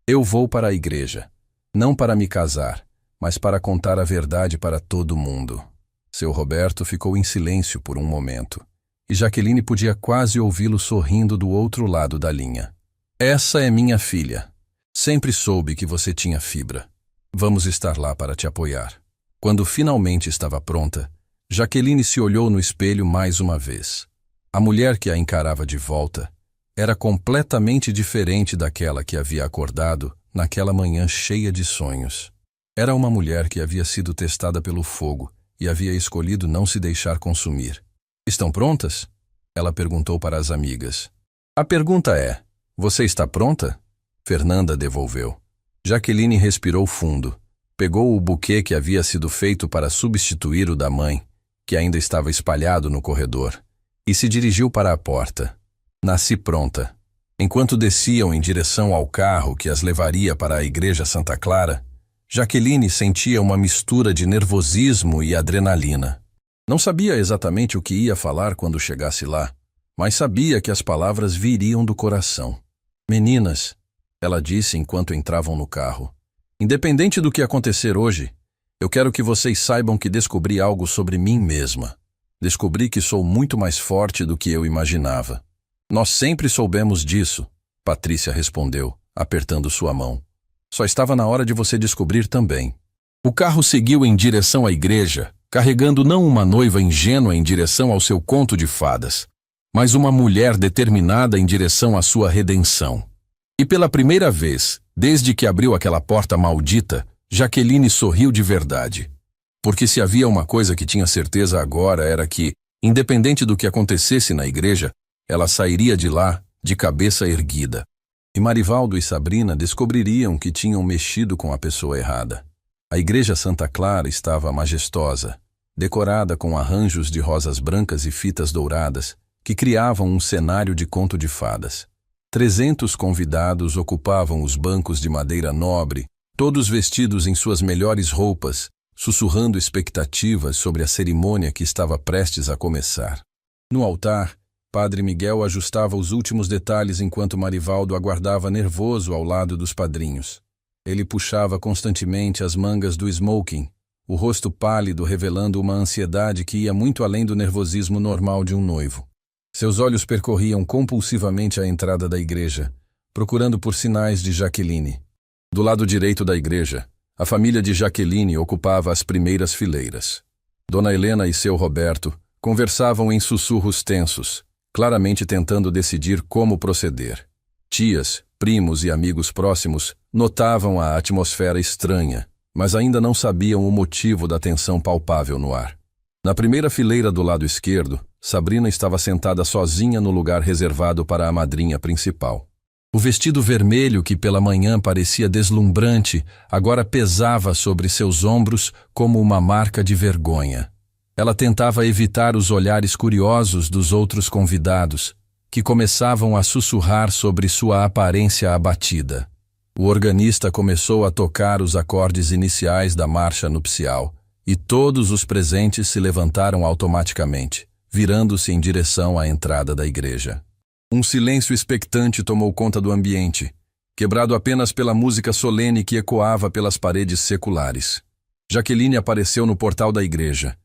Eu vou para a igreja, não para me casar, mas para contar a verdade para todo mundo. Seu Roberto ficou em silêncio por um momento, e Jaqueline podia quase ouvi-lo sorrindo do outro lado da linha. Essa é minha filha. Sempre soube que você tinha fibra. Vamos estar lá para te apoiar. Quando finalmente estava pronta, Jaqueline se olhou no espelho mais uma vez. A mulher que a encarava de volta era completamente diferente daquela que havia acordado naquela manhã cheia de sonhos. Era uma mulher que havia sido testada pelo fogo e havia escolhido não se deixar consumir. Estão prontas? Ela perguntou para as amigas. A pergunta é: você está pronta? Fernanda devolveu. Jaqueline respirou fundo, pegou o buquê que havia sido feito para substituir o da mãe, que ainda estava espalhado no corredor, e se dirigiu para a porta. Nasci pronta. Enquanto desciam em direção ao carro que as levaria para a Igreja Santa Clara, Jaqueline sentia uma mistura de nervosismo e adrenalina. Não sabia exatamente o que ia falar quando chegasse lá, mas sabia que as palavras viriam do coração. Meninas, ela disse enquanto entravam no carro, independente do que acontecer hoje, eu quero que vocês saibam que descobri algo sobre mim mesma. Descobri que sou muito mais forte do que eu imaginava. Nós sempre soubemos disso, Patrícia respondeu, apertando sua mão. Só estava na hora de você descobrir também. O carro seguiu em direção à igreja, carregando não uma noiva ingênua em direção ao seu conto de fadas, mas uma mulher determinada em direção à sua redenção. E pela primeira vez, desde que abriu aquela porta maldita, Jaqueline sorriu de verdade. Porque se havia uma coisa que tinha certeza agora era que, independente do que acontecesse na igreja, ela sairia de lá de cabeça erguida. E Marivaldo e Sabrina descobririam que tinham mexido com a pessoa errada. A Igreja Santa Clara estava majestosa, decorada com arranjos de rosas brancas e fitas douradas, que criavam um cenário de conto de fadas. 300 convidados ocupavam os bancos de madeira nobre, todos vestidos em suas melhores roupas, sussurrando expectativas sobre a cerimônia que estava prestes a começar. No altar, Padre Miguel ajustava os últimos detalhes enquanto Marivaldo aguardava nervoso ao lado dos padrinhos. Ele puxava constantemente as mangas do smoking, o rosto pálido revelando uma ansiedade que ia muito além do nervosismo normal de um noivo. Seus olhos percorriam compulsivamente a entrada da igreja, procurando por sinais de Jaqueline. Do lado direito da igreja, a família de Jaqueline ocupava as primeiras fileiras. Dona Helena e seu Roberto conversavam em sussurros tensos, claramente tentando decidir como proceder. Tias, primos e amigos próximos notavam a atmosfera estranha, mas ainda não sabiam o motivo da tensão palpável no ar. Na primeira fileira do lado esquerdo, Sabrina estava sentada sozinha no lugar reservado para a madrinha principal. O vestido vermelho, que pela manhã parecia deslumbrante, agora pesava sobre seus ombros como uma marca de vergonha. Ela tentava evitar os olhares curiosos dos outros convidados, que começavam a sussurrar sobre sua aparência abatida. O organista começou a tocar os acordes iniciais da marcha nupcial, e todos os presentes se levantaram automaticamente, virando-se em direção à entrada da igreja. Um silêncio expectante tomou conta do ambiente, quebrado apenas pela música solene que ecoava pelas paredes seculares. Jaqueline apareceu no portal da igreja,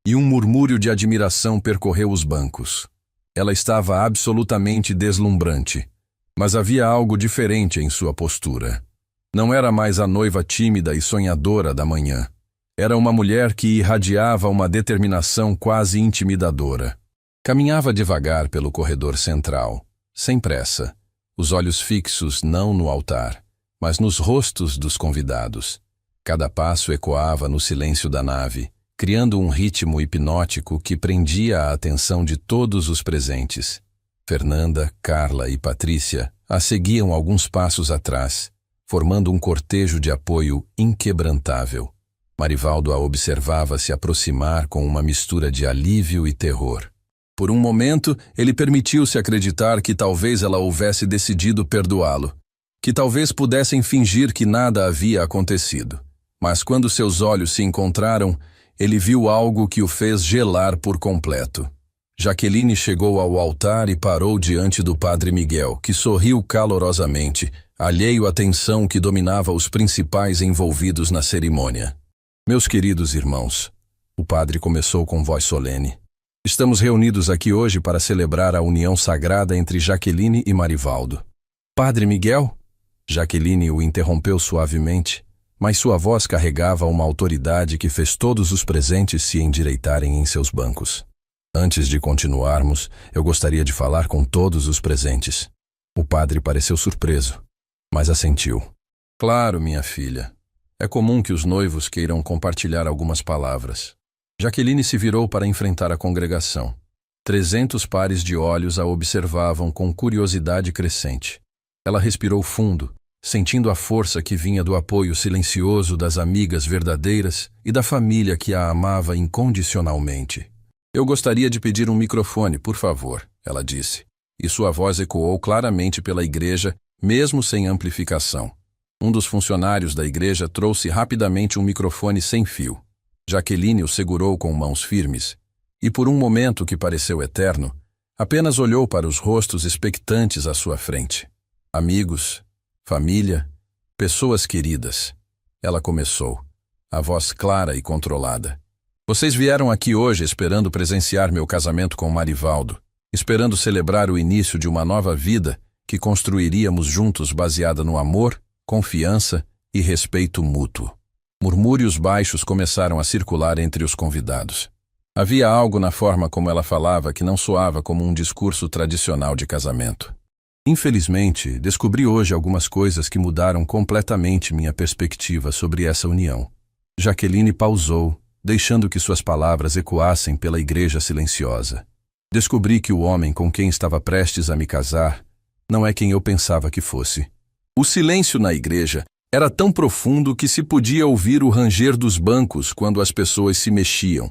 e um murmúrio de admiração percorreu os bancos. Ela estava absolutamente deslumbrante, mas havia algo diferente em sua postura. Não era mais a noiva tímida e sonhadora da manhã. Era uma mulher que irradiava uma determinação quase intimidadora. Caminhava devagar pelo corredor central, sem pressa, os olhos fixos não no altar, mas nos rostos dos convidados. Cada passo ecoava no silêncio da nave, criando um ritmo hipnótico que prendia a atenção de todos os presentes. Fernanda, Carla e Patrícia a seguiam alguns passos atrás, formando um cortejo de apoio inquebrantável. Marivaldo a observava se aproximar com uma mistura de alívio e terror. Por um momento, ele permitiu-se acreditar que talvez ela houvesse decidido perdoá-lo, que talvez pudessem fingir que nada havia acontecido. Mas quando seus olhos se encontraram, ele viu algo que o fez gelar por completo. Jaqueline chegou ao altar e parou diante do Padre Miguel, que sorriu calorosamente, alheio à tensão que dominava os principais envolvidos na cerimônia. Meus queridos irmãos, o padre começou com voz solene. Estamos reunidos aqui hoje para celebrar a união sagrada entre Jaqueline e Marivaldo. Padre Miguel? Jaqueline o interrompeu suavemente, mas sua voz carregava uma autoridade que fez todos os presentes se endireitarem em seus bancos. Antes de continuarmos, eu gostaria de falar com todos os presentes. O padre pareceu surpreso, mas assentiu. Claro, minha filha. É comum que os noivos queiram compartilhar algumas palavras. Jaqueline se virou para enfrentar a congregação. 300 pares de olhos a observavam com curiosidade crescente. Ela respirou fundo, sentindo a força que vinha do apoio silencioso das amigas verdadeiras e da família que a amava incondicionalmente. Eu gostaria de pedir um microfone, por favor, ela disse, e sua voz ecoou claramente pela igreja, mesmo sem amplificação. Um dos funcionários da igreja trouxe rapidamente um microfone sem fio. Jaqueline o segurou com mãos firmes, e por um momento que pareceu eterno, apenas olhou para os rostos expectantes à sua frente. Amigos, família, pessoas queridas. Ela começou, a voz clara e controlada. Vocês vieram aqui hoje esperando presenciar meu casamento com Marivaldo, esperando celebrar o início de uma nova vida que construiríamos juntos baseada no amor, confiança e respeito mútuo. Murmúrios baixos começaram a circular entre os convidados. Havia algo na forma como ela falava que não soava como um discurso tradicional de casamento. Infelizmente, descobri hoje algumas coisas que mudaram completamente minha perspectiva sobre essa união. Jaqueline pausou, deixando que suas palavras ecoassem pela igreja silenciosa. Descobri que o homem com quem estava prestes a me casar não é quem eu pensava que fosse. O silêncio na igreja era tão profundo que se podia ouvir o ranger dos bancos quando as pessoas se mexiam,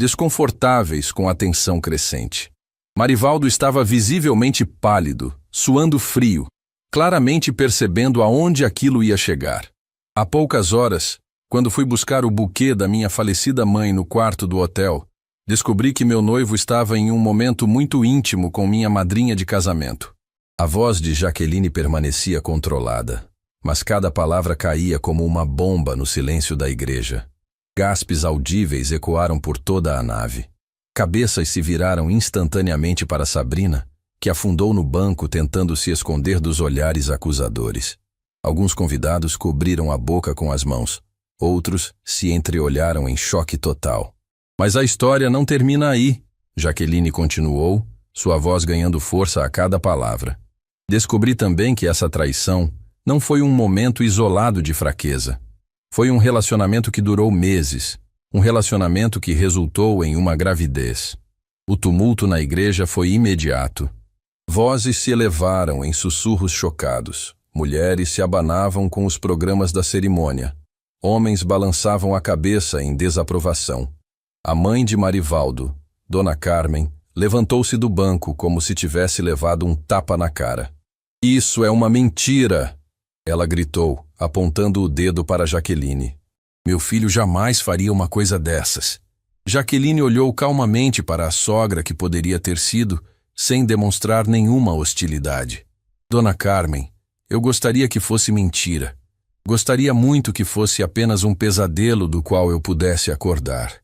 desconfortáveis com a tensão crescente. Marivaldo estava visivelmente pálido, suando frio, claramente percebendo aonde aquilo ia chegar. Há poucas horas, quando fui buscar o buquê da minha falecida mãe no quarto do hotel, descobri que meu noivo estava em um momento muito íntimo com minha madrinha de casamento. A voz de Jaqueline permanecia controlada, mas cada palavra caía como uma bomba no silêncio da igreja. Gaspes audíveis ecoaram por toda a nave. Cabeças se viraram instantaneamente para Sabrina, que afundou no banco tentando se esconder dos olhares acusadores. Alguns convidados cobriram a boca com as mãos, outros se entreolharam em choque total. Mas a história não termina aí, Jaqueline continuou, sua voz ganhando força a cada palavra. Descobri também que essa traição não foi um momento isolado de fraqueza. Foi um relacionamento que durou meses, um relacionamento que resultou em uma gravidez. O tumulto na igreja foi imediato. Vozes se elevaram em sussurros chocados. Mulheres se abanavam com os programas da cerimônia. Homens balançavam a cabeça em desaprovação. A mãe de Marivaldo, Dona Carmen, levantou-se do banco como se tivesse levado um tapa na cara. Isso é uma mentira! Ela gritou, apontando o dedo para Jaqueline. Meu filho jamais faria uma coisa dessas. Jaqueline olhou calmamente para a sogra que poderia ter sido, sem demonstrar nenhuma hostilidade. Dona Carmen, eu gostaria que fosse mentira. Gostaria muito que fosse apenas um pesadelo do qual eu pudesse acordar.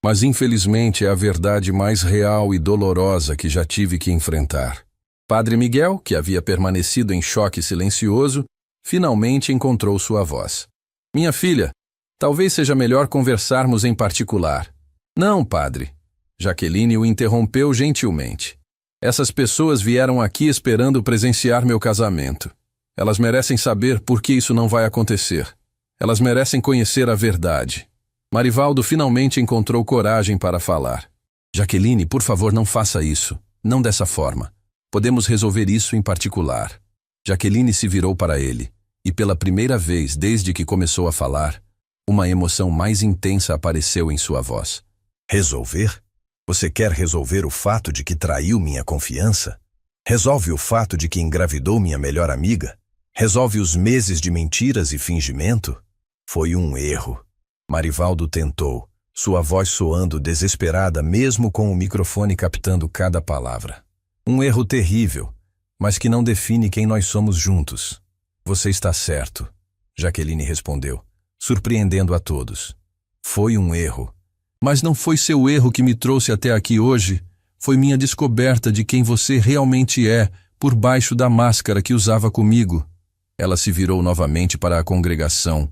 Mas infelizmente é a verdade mais real e dolorosa que já tive que enfrentar. Padre Miguel, que havia permanecido em choque silencioso, finalmente encontrou sua voz. Minha filha, talvez seja melhor conversarmos em particular. Não, padre. Jaqueline o interrompeu gentilmente. Essas pessoas vieram aqui esperando presenciar meu casamento. Elas merecem saber por que isso não vai acontecer. Elas merecem conhecer a verdade. Marivaldo finalmente encontrou coragem para falar. Jaqueline, por favor, não faça isso. Não dessa forma. Podemos resolver isso em particular. Jaqueline se virou para ele, e pela primeira vez desde que começou a falar, uma emoção mais intensa apareceu em sua voz. Resolver? Você quer resolver o fato de que traiu minha confiança? Resolve o fato de que engravidou minha melhor amiga? Resolve os meses de mentiras e fingimento? Foi um erro. Marivaldo tentou, sua voz soando desesperada mesmo com o microfone captando cada palavra. Um erro terrível, mas que não define quem nós somos juntos. Você está certo, Jaqueline respondeu, surpreendendo a todos. Foi um erro. Mas não foi seu erro que me trouxe até aqui hoje. Foi minha descoberta de quem você realmente é, por baixo da máscara que usava comigo. Ela se virou novamente para a congregação,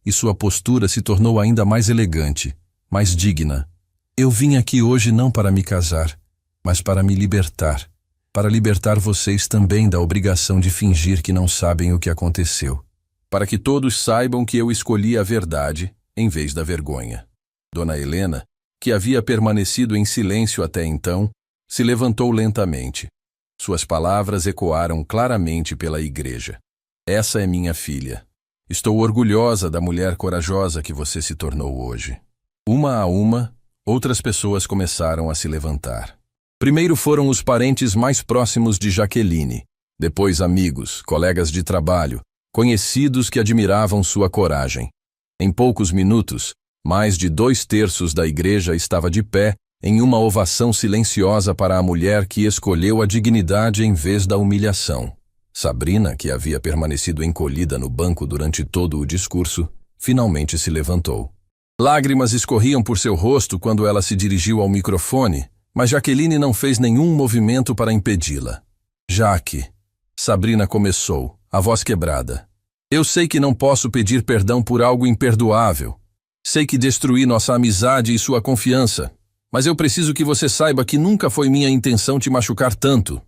e sua postura se tornou ainda mais elegante, mais digna. Eu vim aqui hoje não para me casar, mas para me libertar. Para libertar vocês também da obrigação de fingir que não sabem o que aconteceu. para que todos saibam que eu escolhi a verdade em vez da vergonha. Dona Helena, que havia permanecido em silêncio até então, se levantou lentamente. Suas palavras ecoaram claramente pela igreja. Essa é minha filha. Estou orgulhosa da mulher corajosa que você se tornou hoje. Uma a uma, outras pessoas começaram a se levantar. Primeiro foram os parentes mais próximos de Jaqueline, depois amigos, colegas de trabalho, conhecidos que admiravam sua coragem. Em poucos minutos, mais de 2/3 da igreja estava de pé em uma ovação silenciosa para a mulher que escolheu a dignidade em vez da humilhação. Sabrina, que havia permanecido encolhida no banco durante todo o discurso, finalmente se levantou. Lágrimas escorriam por seu rosto quando ela se dirigiu ao microfone, mas Jaqueline não fez nenhum movimento para impedi-la. Jaque, Sabrina começou, a voz quebrada. Eu sei que não posso pedir perdão por algo imperdoável. Sei que destruí nossa amizade e sua confiança, mas eu preciso que você saiba que nunca foi minha intenção te machucar tanto.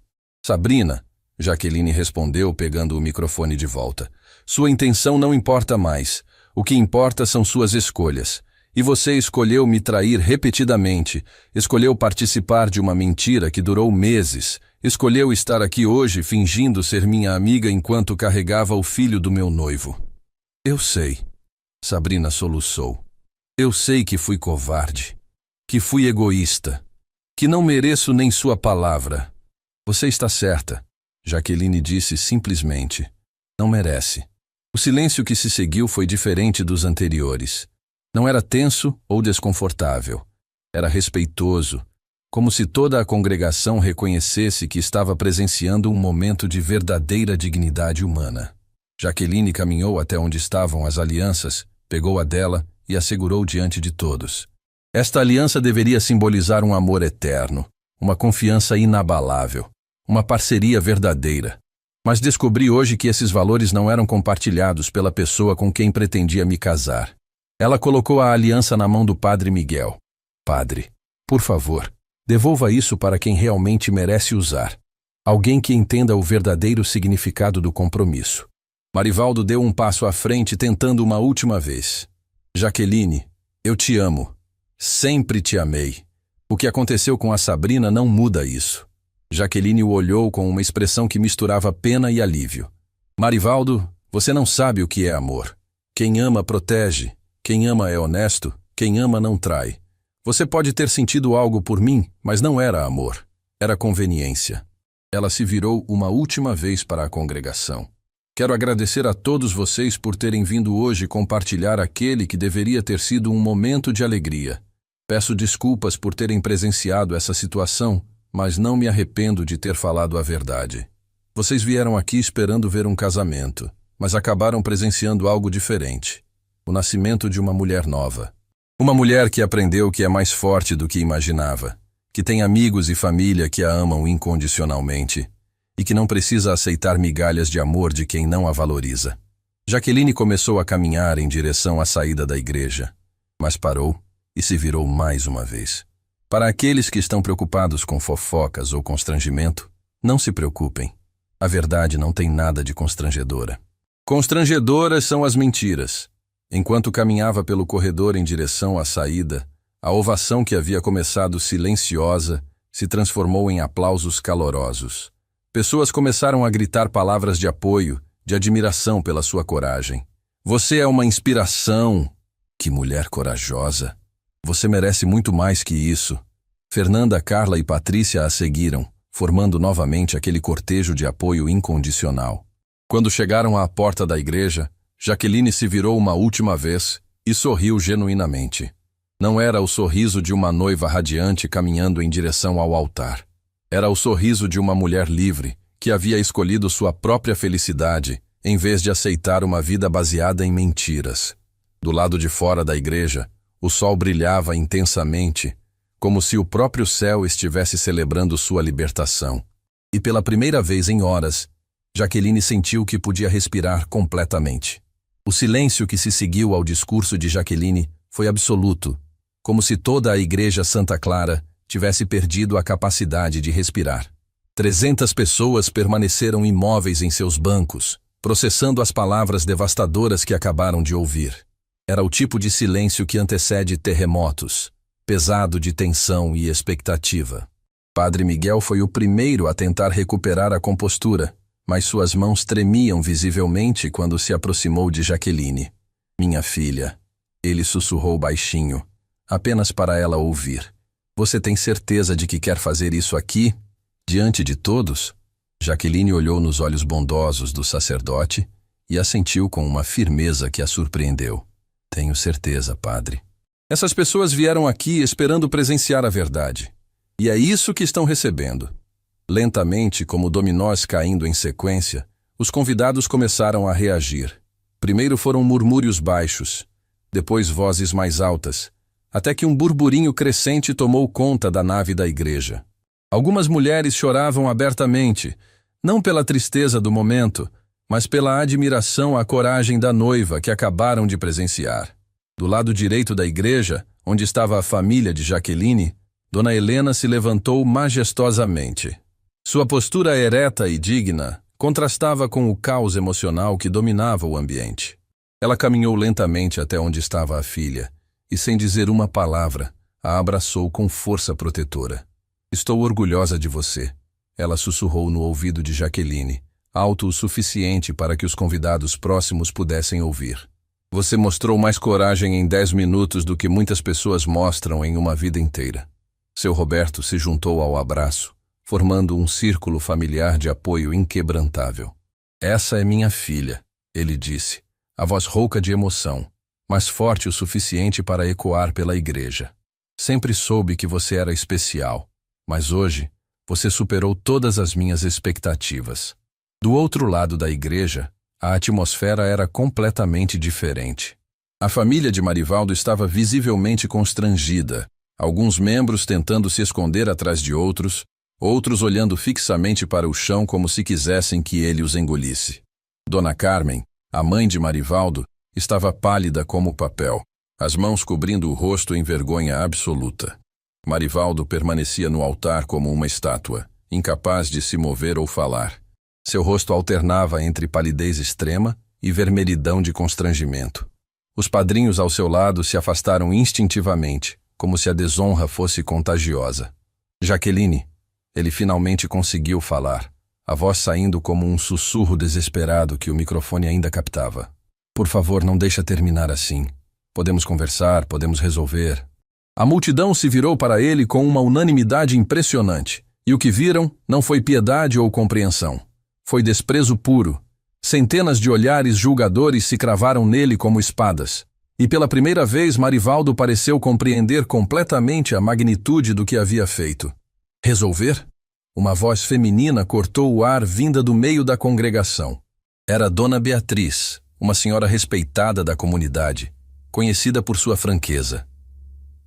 Sabrina, Jaqueline respondeu pegando o microfone de volta. Sua intenção não importa mais. O que importa são suas escolhas. E você escolheu me trair repetidamente, escolheu participar de uma mentira que durou meses, escolheu estar aqui hoje fingindo ser minha amiga enquanto carregava o filho do meu noivo. Eu sei, Sabrina soluçou. Eu sei que fui covarde, que fui egoísta, que não mereço nem sua palavra. Você está certa, Jaqueline disse simplesmente. Não merece. O silêncio que se seguiu foi diferente dos anteriores. Não era tenso ou desconfortável. Era respeitoso, como se toda a congregação reconhecesse que estava presenciando um momento de verdadeira dignidade humana. Jaqueline caminhou até onde estavam as alianças, pegou a dela e a segurou diante de todos. Esta aliança deveria simbolizar um amor eterno, uma confiança inabalável, uma parceria verdadeira. Mas descobri hoje que esses valores não eram compartilhados pela pessoa com quem pretendia me casar. Ela colocou a aliança na mão do padre Miguel. Padre, por favor, devolva isso para quem realmente merece usar. Alguém que entenda o verdadeiro significado do compromisso. Marivaldo deu um passo à frente tentando uma última vez. Jaqueline, eu te amo. Sempre te amei. O que aconteceu com a Sabrina não muda isso. Jaqueline o olhou com uma expressão que misturava pena e alívio. Marivaldo, você não sabe o que é amor. Quem ama protege. Quem ama é honesto, quem ama não trai. Você pode ter sentido algo por mim, mas não era amor. Era conveniência. Ela se virou uma última vez para a congregação. Quero agradecer a todos vocês por terem vindo hoje compartilhar aquele que deveria ter sido um momento de alegria. Peço desculpas por terem presenciado essa situação, mas não me arrependo de ter falado a verdade. Vocês vieram aqui esperando ver um casamento, mas acabaram presenciando algo diferente. O nascimento de uma mulher nova. Uma mulher que aprendeu que é mais forte do que imaginava, que tem amigos e família que a amam incondicionalmente e que não precisa aceitar migalhas de amor de quem não a valoriza. Jaqueline começou a caminhar em direção à saída da igreja, mas parou e se virou mais uma vez. Para aqueles que estão preocupados com fofocas ou constrangimento, não se preocupem. A verdade não tem nada de constrangedora. Constrangedoras são as mentiras. Enquanto caminhava pelo corredor em direção à saída, a ovação que havia começado silenciosa se transformou em aplausos calorosos. Pessoas começaram a gritar palavras de apoio, de admiração pela sua coragem. Você é uma inspiração. Que mulher corajosa. Você merece muito mais que isso. Fernanda, Carla e Patrícia a seguiram, formando novamente aquele cortejo de apoio incondicional. Quando chegaram à porta da igreja, Jaqueline se virou uma última vez e sorriu genuinamente. Não era o sorriso de uma noiva radiante caminhando em direção ao altar. Era o sorriso de uma mulher livre que havia escolhido sua própria felicidade em vez de aceitar uma vida baseada em mentiras. Do lado de fora da igreja, o sol brilhava intensamente, como se o próprio céu estivesse celebrando sua libertação. E pela primeira vez em horas, Jaqueline sentiu que podia respirar completamente. O silêncio que se seguiu ao discurso de Jaqueline foi absoluto, como se toda a igreja Santa Clara tivesse perdido a capacidade de respirar. 300 pessoas permaneceram imóveis em seus bancos, processando as palavras devastadoras que acabaram de ouvir. Era o tipo de silêncio que antecede terremotos, pesado de tensão e expectativa. Padre Miguel foi o primeiro a tentar recuperar a compostura, mas suas mãos tremiam visivelmente quando se aproximou de Jaqueline. Minha filha, ele sussurrou baixinho, apenas para ela ouvir. Você tem certeza de que quer fazer isso aqui, diante de todos? Jaqueline olhou nos olhos bondosos do sacerdote e assentiu com uma firmeza que a surpreendeu. Tenho certeza, padre. Essas pessoas vieram aqui esperando presenciar a verdade. E é isso que estão recebendo. Lentamente, como dominós caindo em sequência, os convidados começaram a reagir. Primeiro foram murmúrios baixos, depois vozes mais altas, até que um burburinho crescente tomou conta da nave da igreja. Algumas mulheres choravam abertamente, não pela tristeza do momento, mas pela admiração à coragem da noiva que acabaram de presenciar. Do lado direito da igreja, onde estava a família de Jaqueline, Dona Helena se levantou majestosamente. Sua postura ereta e digna contrastava com o caos emocional que dominava o ambiente. Ela caminhou lentamente até onde estava a filha e, sem dizer uma palavra, a abraçou com força protetora. Estou orgulhosa de você, ela sussurrou no ouvido de Jaqueline, alto o suficiente para que os convidados próximos pudessem ouvir. Você mostrou mais coragem em 10 minutos do que muitas pessoas mostram em uma vida inteira. Seu Roberto se juntou ao abraço, formando um círculo familiar de apoio inquebrantável. Essa é minha filha, ele disse, a voz rouca de emoção, mas forte o suficiente para ecoar pela igreja. Sempre soube que você era especial, mas hoje você superou todas as minhas expectativas. Do outro lado da igreja, a atmosfera era completamente diferente. A família de Marivaldo estava visivelmente constrangida, alguns membros tentando se esconder atrás de outros, outros olhando fixamente para o chão como se quisessem que ele os engolisse. Dona Carmen, a mãe de Marivaldo, estava pálida como papel, as mãos cobrindo o rosto em vergonha absoluta. Marivaldo permanecia no altar como uma estátua, incapaz de se mover ou falar. Seu rosto alternava entre palidez extrema e vermelhidão de constrangimento. Os padrinhos ao seu lado se afastaram instintivamente, como se a desonra fosse contagiosa. Jaqueline, ele finalmente conseguiu falar, a voz saindo como um sussurro desesperado que o microfone ainda captava. Por favor, não deixa terminar assim. Podemos conversar, podemos resolver. A multidão se virou para ele com uma unanimidade impressionante, e o que viram não foi piedade ou compreensão. Foi desprezo puro. Centenas de olhares julgadores se cravaram nele como espadas. E pela primeira vez Marivaldo pareceu compreender completamente a magnitude do que havia feito. Resolver? Uma voz feminina cortou o ar vinda do meio da congregação. Era Dona Beatriz, uma senhora respeitada da comunidade, conhecida por sua franqueza.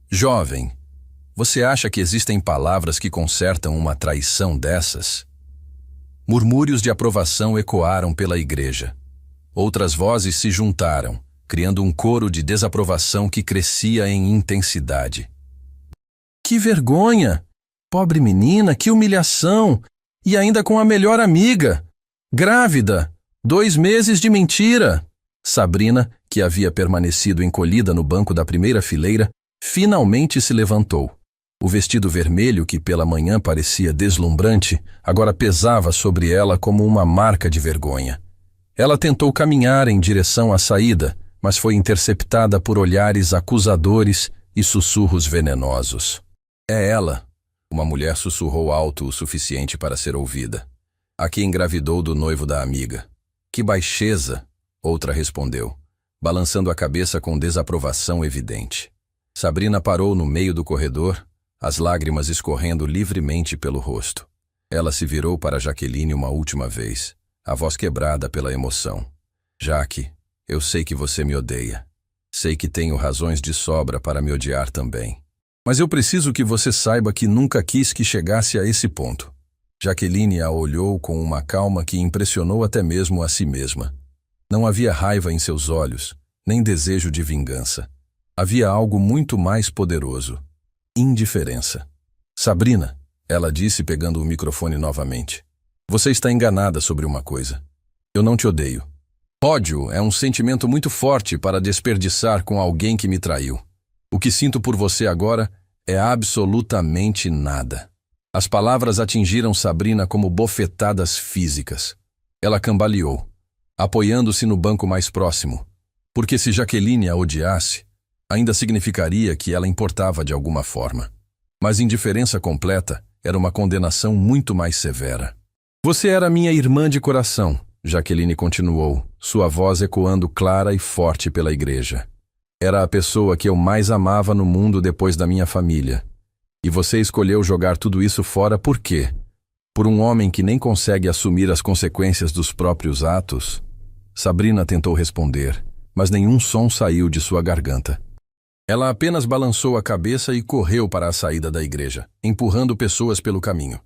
Jovem, você acha que existem palavras que consertam uma traição dessas? Murmúrios de aprovação ecoaram pela igreja. Outras vozes se juntaram, criando um coro de desaprovação que crescia em intensidade. Que vergonha! Pobre menina, que humilhação! E ainda com a melhor amiga! Grávida! 2 meses de mentira! Sabrina, que havia permanecido encolhida no banco da primeira fileira, finalmente se levantou. O vestido vermelho, que pela manhã parecia deslumbrante, agora pesava sobre ela como uma marca de vergonha. Ela tentou caminhar em direção à saída, mas foi interceptada por olhares acusadores e sussurros venenosos. É ela, uma mulher sussurrou alto o suficiente para ser ouvida. A que engravidou do noivo da amiga. Que baixeza, outra respondeu, balançando a cabeça com desaprovação evidente. Sabrina parou no meio do corredor, as lágrimas escorrendo livremente pelo rosto. Ela se virou para Jaqueline uma última vez, a voz quebrada pela emoção. Jaque, eu sei que você me odeia. Sei que tenho razões de sobra para me odiar também. Mas eu preciso que você saiba que nunca quis que chegasse a esse ponto. Jaqueline a olhou com uma calma que impressionou até mesmo a si mesma. Não havia raiva em seus olhos, nem desejo de vingança. Havia algo muito mais poderoso. Indiferença. Sabrina, ela disse pegando o microfone novamente. Você está enganada sobre uma coisa. Eu não te odeio. Ódio é um sentimento muito forte para desperdiçar com alguém que me traiu. O que sinto por você agora é absolutamente nada. As palavras atingiram Sabrina como bofetadas físicas. Ela cambaleou, apoiando-se no banco mais próximo, porque se Jaqueline a odiasse, ainda significaria que ela importava de alguma forma. Mas indiferença completa era uma condenação muito mais severa. Você era minha irmã de coração, Jaqueline continuou, sua voz ecoando clara e forte pela igreja. Era a pessoa que eu mais amava no mundo depois da minha família. E você escolheu jogar tudo isso fora por quê? Por um homem que nem consegue assumir as consequências dos próprios atos? Sabrina tentou responder, mas nenhum som saiu de sua garganta. Ela apenas balançou a cabeça e correu para a saída da igreja, empurrando pessoas pelo caminho.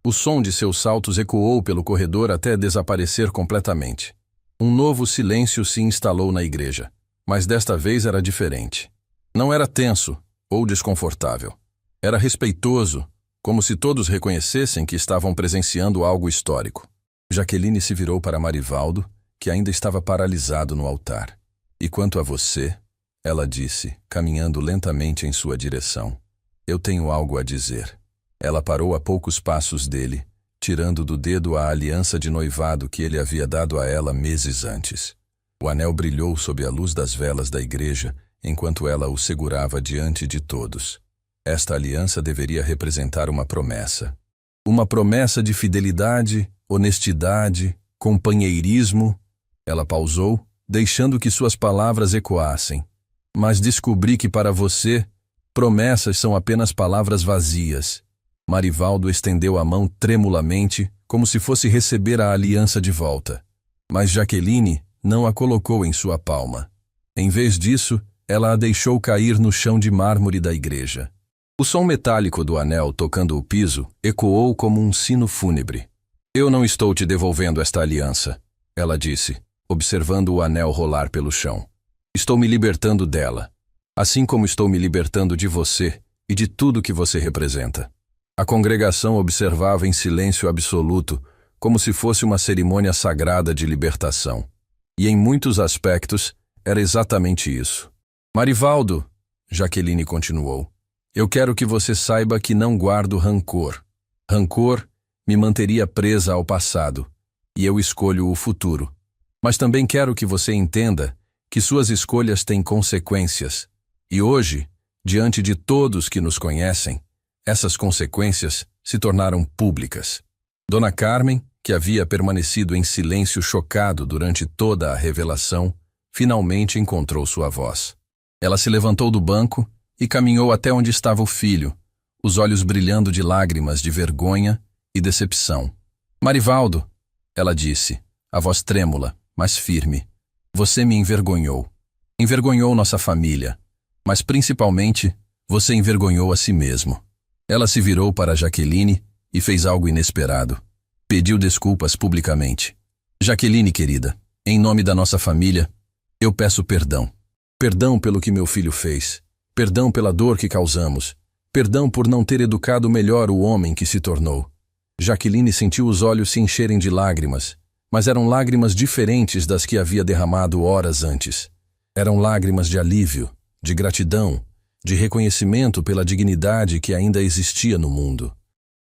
O som de seus saltos ecoou pelo corredor até desaparecer completamente. Um novo silêncio se instalou na igreja, mas desta vez era diferente. Não era tenso ou desconfortável. Era respeitoso, como se todos reconhecessem que estavam presenciando algo histórico. Jaqueline se virou para Marivaldo, que ainda estava paralisado no altar. E quanto a você, ela disse, caminhando lentamente em sua direção, eu tenho algo a dizer. Ela parou a poucos passos dele, tirando do dedo a aliança de noivado que ele havia dado a ela meses antes. O anel brilhou sob a luz das velas da igreja, enquanto ela o segurava diante de todos. Esta aliança deveria representar uma promessa. Uma promessa de fidelidade, honestidade, companheirismo. Ela pausou, deixando que suas palavras ecoassem. Mas descobri que para você, promessas são apenas palavras vazias. Marivaldo estendeu a mão tremulamente, como se fosse receber a aliança de volta. Mas Jaqueline não a colocou em sua palma. Em vez disso, ela a deixou cair no chão de mármore da igreja. O som metálico do anel tocando o piso ecoou como um sino fúnebre. Eu não estou te devolvendo esta aliança, ela disse, observando o anel rolar pelo chão. Estou me libertando dela, assim como estou me libertando de você e de tudo que você representa. A congregação observava em silêncio absoluto, como se fosse uma cerimônia sagrada de libertação. E em muitos aspectos, era exatamente isso. Marivaldo, Jaqueline continuou, eu quero que você saiba que não guardo rancor. Rancor me manteria presa ao passado, e eu escolho o futuro. Mas também quero que você entenda que suas escolhas têm consequências. E hoje, diante de todos que nos conhecem, essas consequências se tornaram públicas. Dona Carmen, que havia permanecido em silêncio chocado durante toda a revelação, finalmente encontrou sua voz. Ela se levantou do banco e caminhou até onde estava o filho, os olhos brilhando de lágrimas de vergonha e decepção. Marivaldo, ela disse, a voz trêmula, mas firme, você me envergonhou. Envergonhou nossa família, mas principalmente você envergonhou a si mesmo. Ela se virou para Jaqueline e fez algo inesperado. Pediu desculpas publicamente. Jaqueline, querida, em nome da nossa família, eu peço perdão. Perdão pelo que meu filho fez. Perdão pela dor que causamos. Perdão por não ter educado melhor o homem que se tornou. Jaqueline sentiu os olhos se encherem de lágrimas, mas eram lágrimas diferentes das que havia derramado horas antes. Eram lágrimas de alívio, de gratidão, de reconhecimento pela dignidade que ainda existia no mundo.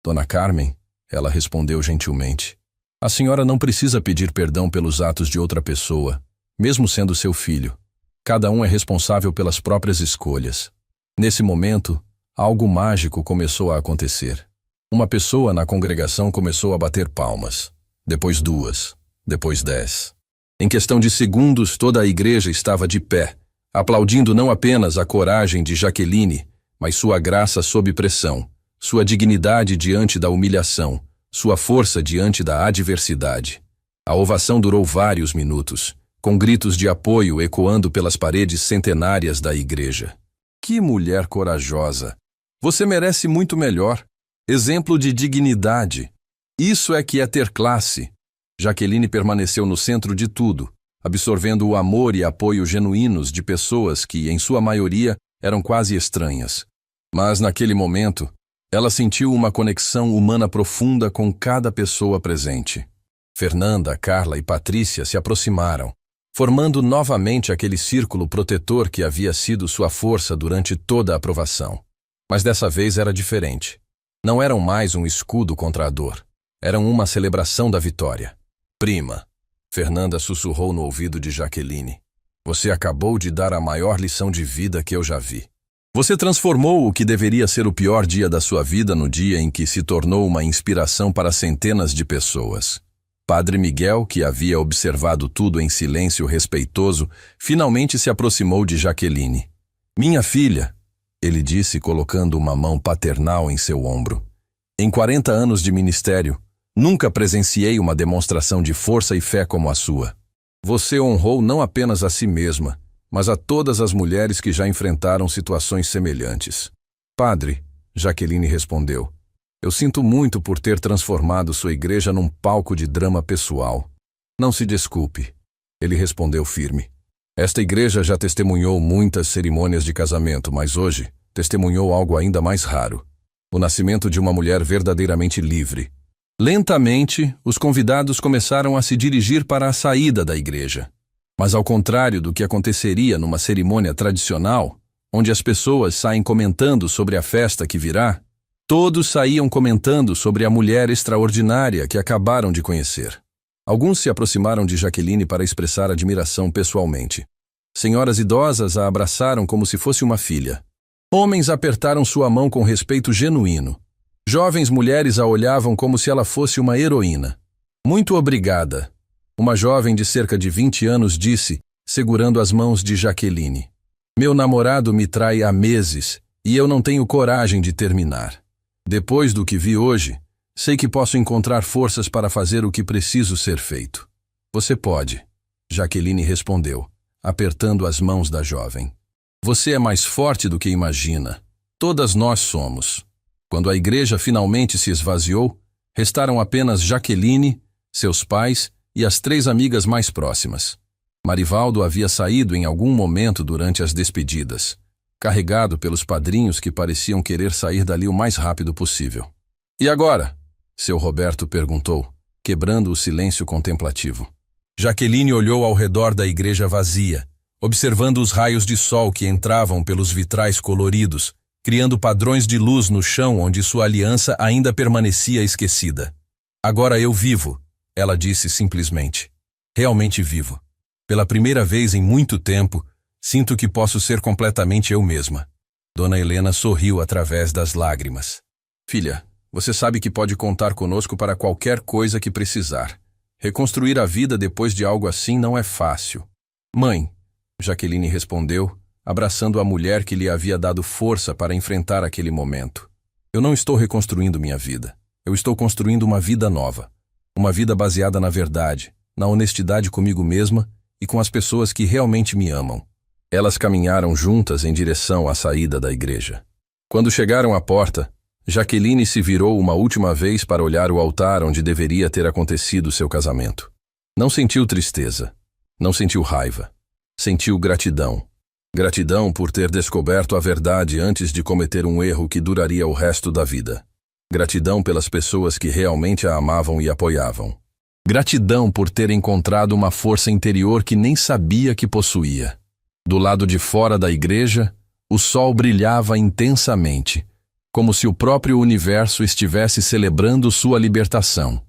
Dona Carmen, ela respondeu gentilmente, a senhora não precisa pedir perdão pelos atos de outra pessoa, mesmo sendo seu filho. Cada um é responsável pelas próprias escolhas. Nesse momento, algo mágico começou a acontecer. Uma pessoa na congregação começou a bater palmas. Depois 2, depois 10. Em questão de segundos, toda a igreja estava de pé, aplaudindo não apenas a coragem de Jaqueline, mas sua graça sob pressão, sua dignidade diante da humilhação, sua força diante da adversidade. A ovação durou vários minutos, com gritos de apoio ecoando pelas paredes centenárias da igreja. Que mulher corajosa! Você merece muito melhor. Exemplo de dignidade. Isso é que é ter classe. Jaqueline permaneceu no centro de tudo, absorvendo o amor e apoio genuínos de pessoas que, em sua maioria, eram quase estranhas. Mas, naquele momento, ela sentiu uma conexão humana profunda com cada pessoa presente. Fernanda, Carla e Patrícia se aproximaram, formando novamente aquele círculo protetor que havia sido sua força durante toda a aprovação. Mas dessa vez era diferente. Não eram mais um escudo contra a dor. Eram uma celebração da vitória. Prima, Fernanda sussurrou no ouvido de Jaqueline. Você acabou de dar a maior lição de vida que eu já vi. Você transformou o que deveria ser o pior dia da sua vida no dia em que se tornou uma inspiração para centenas de pessoas. Padre Miguel, que havia observado tudo em silêncio respeitoso, finalmente se aproximou de Jaqueline. Minha filha, ele disse colocando uma mão paternal em seu ombro. Em 40 anos de ministério, nunca presenciei uma demonstração de força e fé como a sua. Você honrou não apenas a si mesma, mas a todas as mulheres que já enfrentaram situações semelhantes. Padre, Jaqueline respondeu, eu sinto muito por ter transformado sua igreja num palco de drama pessoal. Não se desculpe, ele respondeu firme. Esta igreja já testemunhou muitas cerimônias de casamento, mas hoje testemunhou algo ainda mais raro. O nascimento de uma mulher verdadeiramente livre. Lentamente, os convidados começaram a se dirigir para a saída da igreja. Mas ao contrário do que aconteceria numa cerimônia tradicional, onde as pessoas saem comentando sobre a festa que virá, todos saíam comentando sobre a mulher extraordinária que acabaram de conhecer. Alguns se aproximaram de Jaqueline para expressar admiração pessoalmente. Senhoras idosas a abraçaram como se fosse uma filha. Homens apertaram sua mão com respeito genuíno. Jovens mulheres a olhavam como se ela fosse uma heroína. Muito obrigada, uma jovem de cerca de 20 anos disse, segurando as mãos de Jaqueline. Meu namorado me trai há meses e eu não tenho coragem de terminar. Depois do que vi hoje, sei que posso encontrar forças para fazer o que preciso ser feito. Você pode, Jaqueline respondeu, apertando as mãos da jovem. Você é mais forte do que imagina. Todas nós somos. Quando a igreja finalmente se esvaziou, restaram apenas Jaqueline, seus pais e as 3 amigas mais próximas. Marivaldo havia saído em algum momento durante as despedidas, carregado pelos padrinhos que pareciam querer sair dali o mais rápido possível. E agora? Seu Roberto perguntou, quebrando o silêncio contemplativo. Jaqueline olhou ao redor da igreja vazia, observando os raios de sol que entravam pelos vitrais coloridos, criando padrões de luz no chão onde sua aliança ainda permanecia esquecida. Agora eu vivo, ela disse simplesmente. Realmente vivo. Pela primeira vez em muito tempo, sinto que posso ser completamente eu mesma. Dona Helena sorriu através das lágrimas. Filha, você sabe que pode contar conosco para qualquer coisa que precisar. Reconstruir a vida depois de algo assim não é fácil. Mãe, Jaqueline respondeu, abraçando a mulher que lhe havia dado força para enfrentar aquele momento. Eu não estou reconstruindo minha vida. Eu estou construindo uma vida nova. Uma vida baseada na verdade, na honestidade comigo mesma e com as pessoas que realmente me amam. Elas caminharam juntas em direção à saída da igreja. Quando chegaram à porta, Jaqueline se virou uma última vez para olhar o altar onde deveria ter acontecido seu casamento. Não sentiu tristeza. Não sentiu raiva. Sentiu gratidão. Gratidão por ter descoberto a verdade antes de cometer um erro que duraria o resto da vida. Gratidão pelas pessoas que realmente a amavam e apoiavam. Gratidão por ter encontrado uma força interior que nem sabia que possuía. Do lado de fora da igreja, o sol brilhava intensamente, como se o próprio universo estivesse celebrando sua libertação.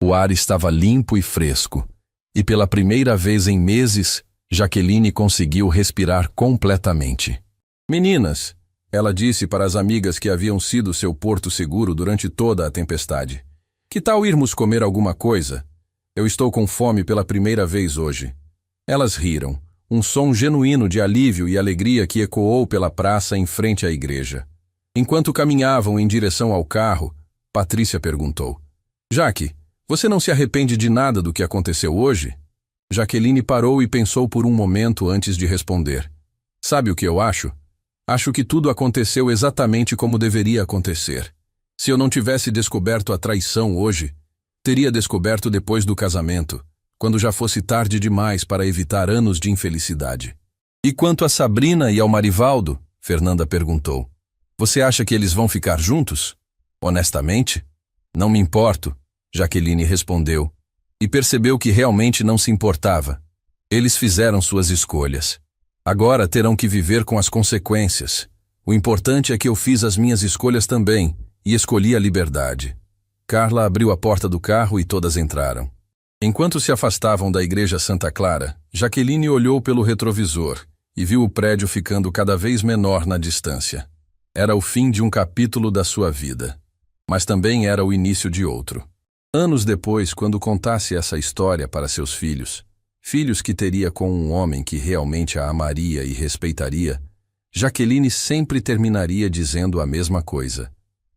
O ar estava limpo e fresco, e pela primeira vez em meses, Jaqueline conseguiu respirar completamente. Meninas, ela disse para as amigas que haviam sido seu porto seguro durante toda a tempestade. Que tal irmos comer alguma coisa? Eu estou com fome pela primeira vez hoje. Elas riram, um som genuíno de alívio e alegria que ecoou pela praça em frente à igreja. Enquanto caminhavam em direção ao carro, Patrícia perguntou. Jaque, você não se arrepende de nada do que aconteceu hoje? Jaqueline parou e pensou por um momento antes de responder. Sabe o que eu acho? Acho que tudo aconteceu exatamente como deveria acontecer. Se eu não tivesse descoberto a traição hoje, teria descoberto depois do casamento, quando já fosse tarde demais para evitar anos de infelicidade. E quanto a Sabrina e ao Marivaldo? Fernanda perguntou. Você acha que eles vão ficar juntos? Honestamente? Não me importo, Jaqueline respondeu. E percebeu que realmente não se importava. Eles fizeram suas escolhas. Agora terão que viver com as consequências. O importante é que eu fiz as minhas escolhas também, e escolhi a liberdade. Carla abriu a porta do carro e todas entraram. Enquanto se afastavam da igreja Santa Clara, Jaqueline olhou pelo retrovisor e viu o prédio ficando cada vez menor na distância. Era o fim de um capítulo da sua vida, mas também era o início de outro. Anos depois, quando contasse essa história para seus filhos, filhos que teria com um homem que realmente a amaria e respeitaria, Jaqueline sempre terminaria dizendo a mesma coisa.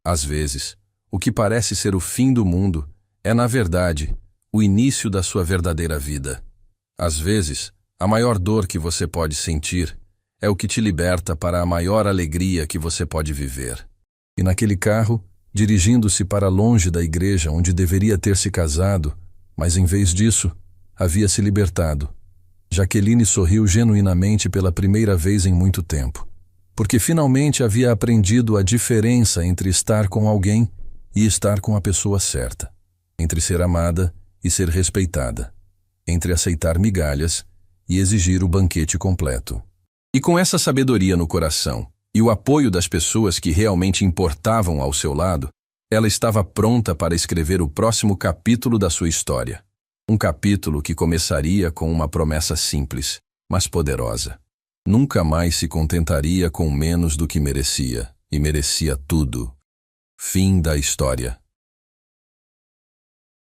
Às vezes, o que parece ser o fim do mundo é, na verdade, o início da sua verdadeira vida. Às vezes, a maior dor que você pode sentir é o que te liberta para a maior alegria que você pode viver. E naquele carro, dirigindo-se para longe da igreja onde deveria ter se casado, mas em vez disso, havia se libertado, Jaqueline sorriu genuinamente pela primeira vez em muito tempo, porque finalmente havia aprendido a diferença entre estar com alguém e estar com a pessoa certa, entre ser amada e ser respeitada, entre aceitar migalhas e exigir o banquete completo. E com essa sabedoria no coração e o apoio das pessoas que realmente importavam ao seu lado, ela estava pronta para escrever o próximo capítulo da sua história. Um capítulo que começaria com uma promessa simples, mas poderosa. Nunca mais se contentaria com menos do que merecia, e merecia tudo. Fim da história.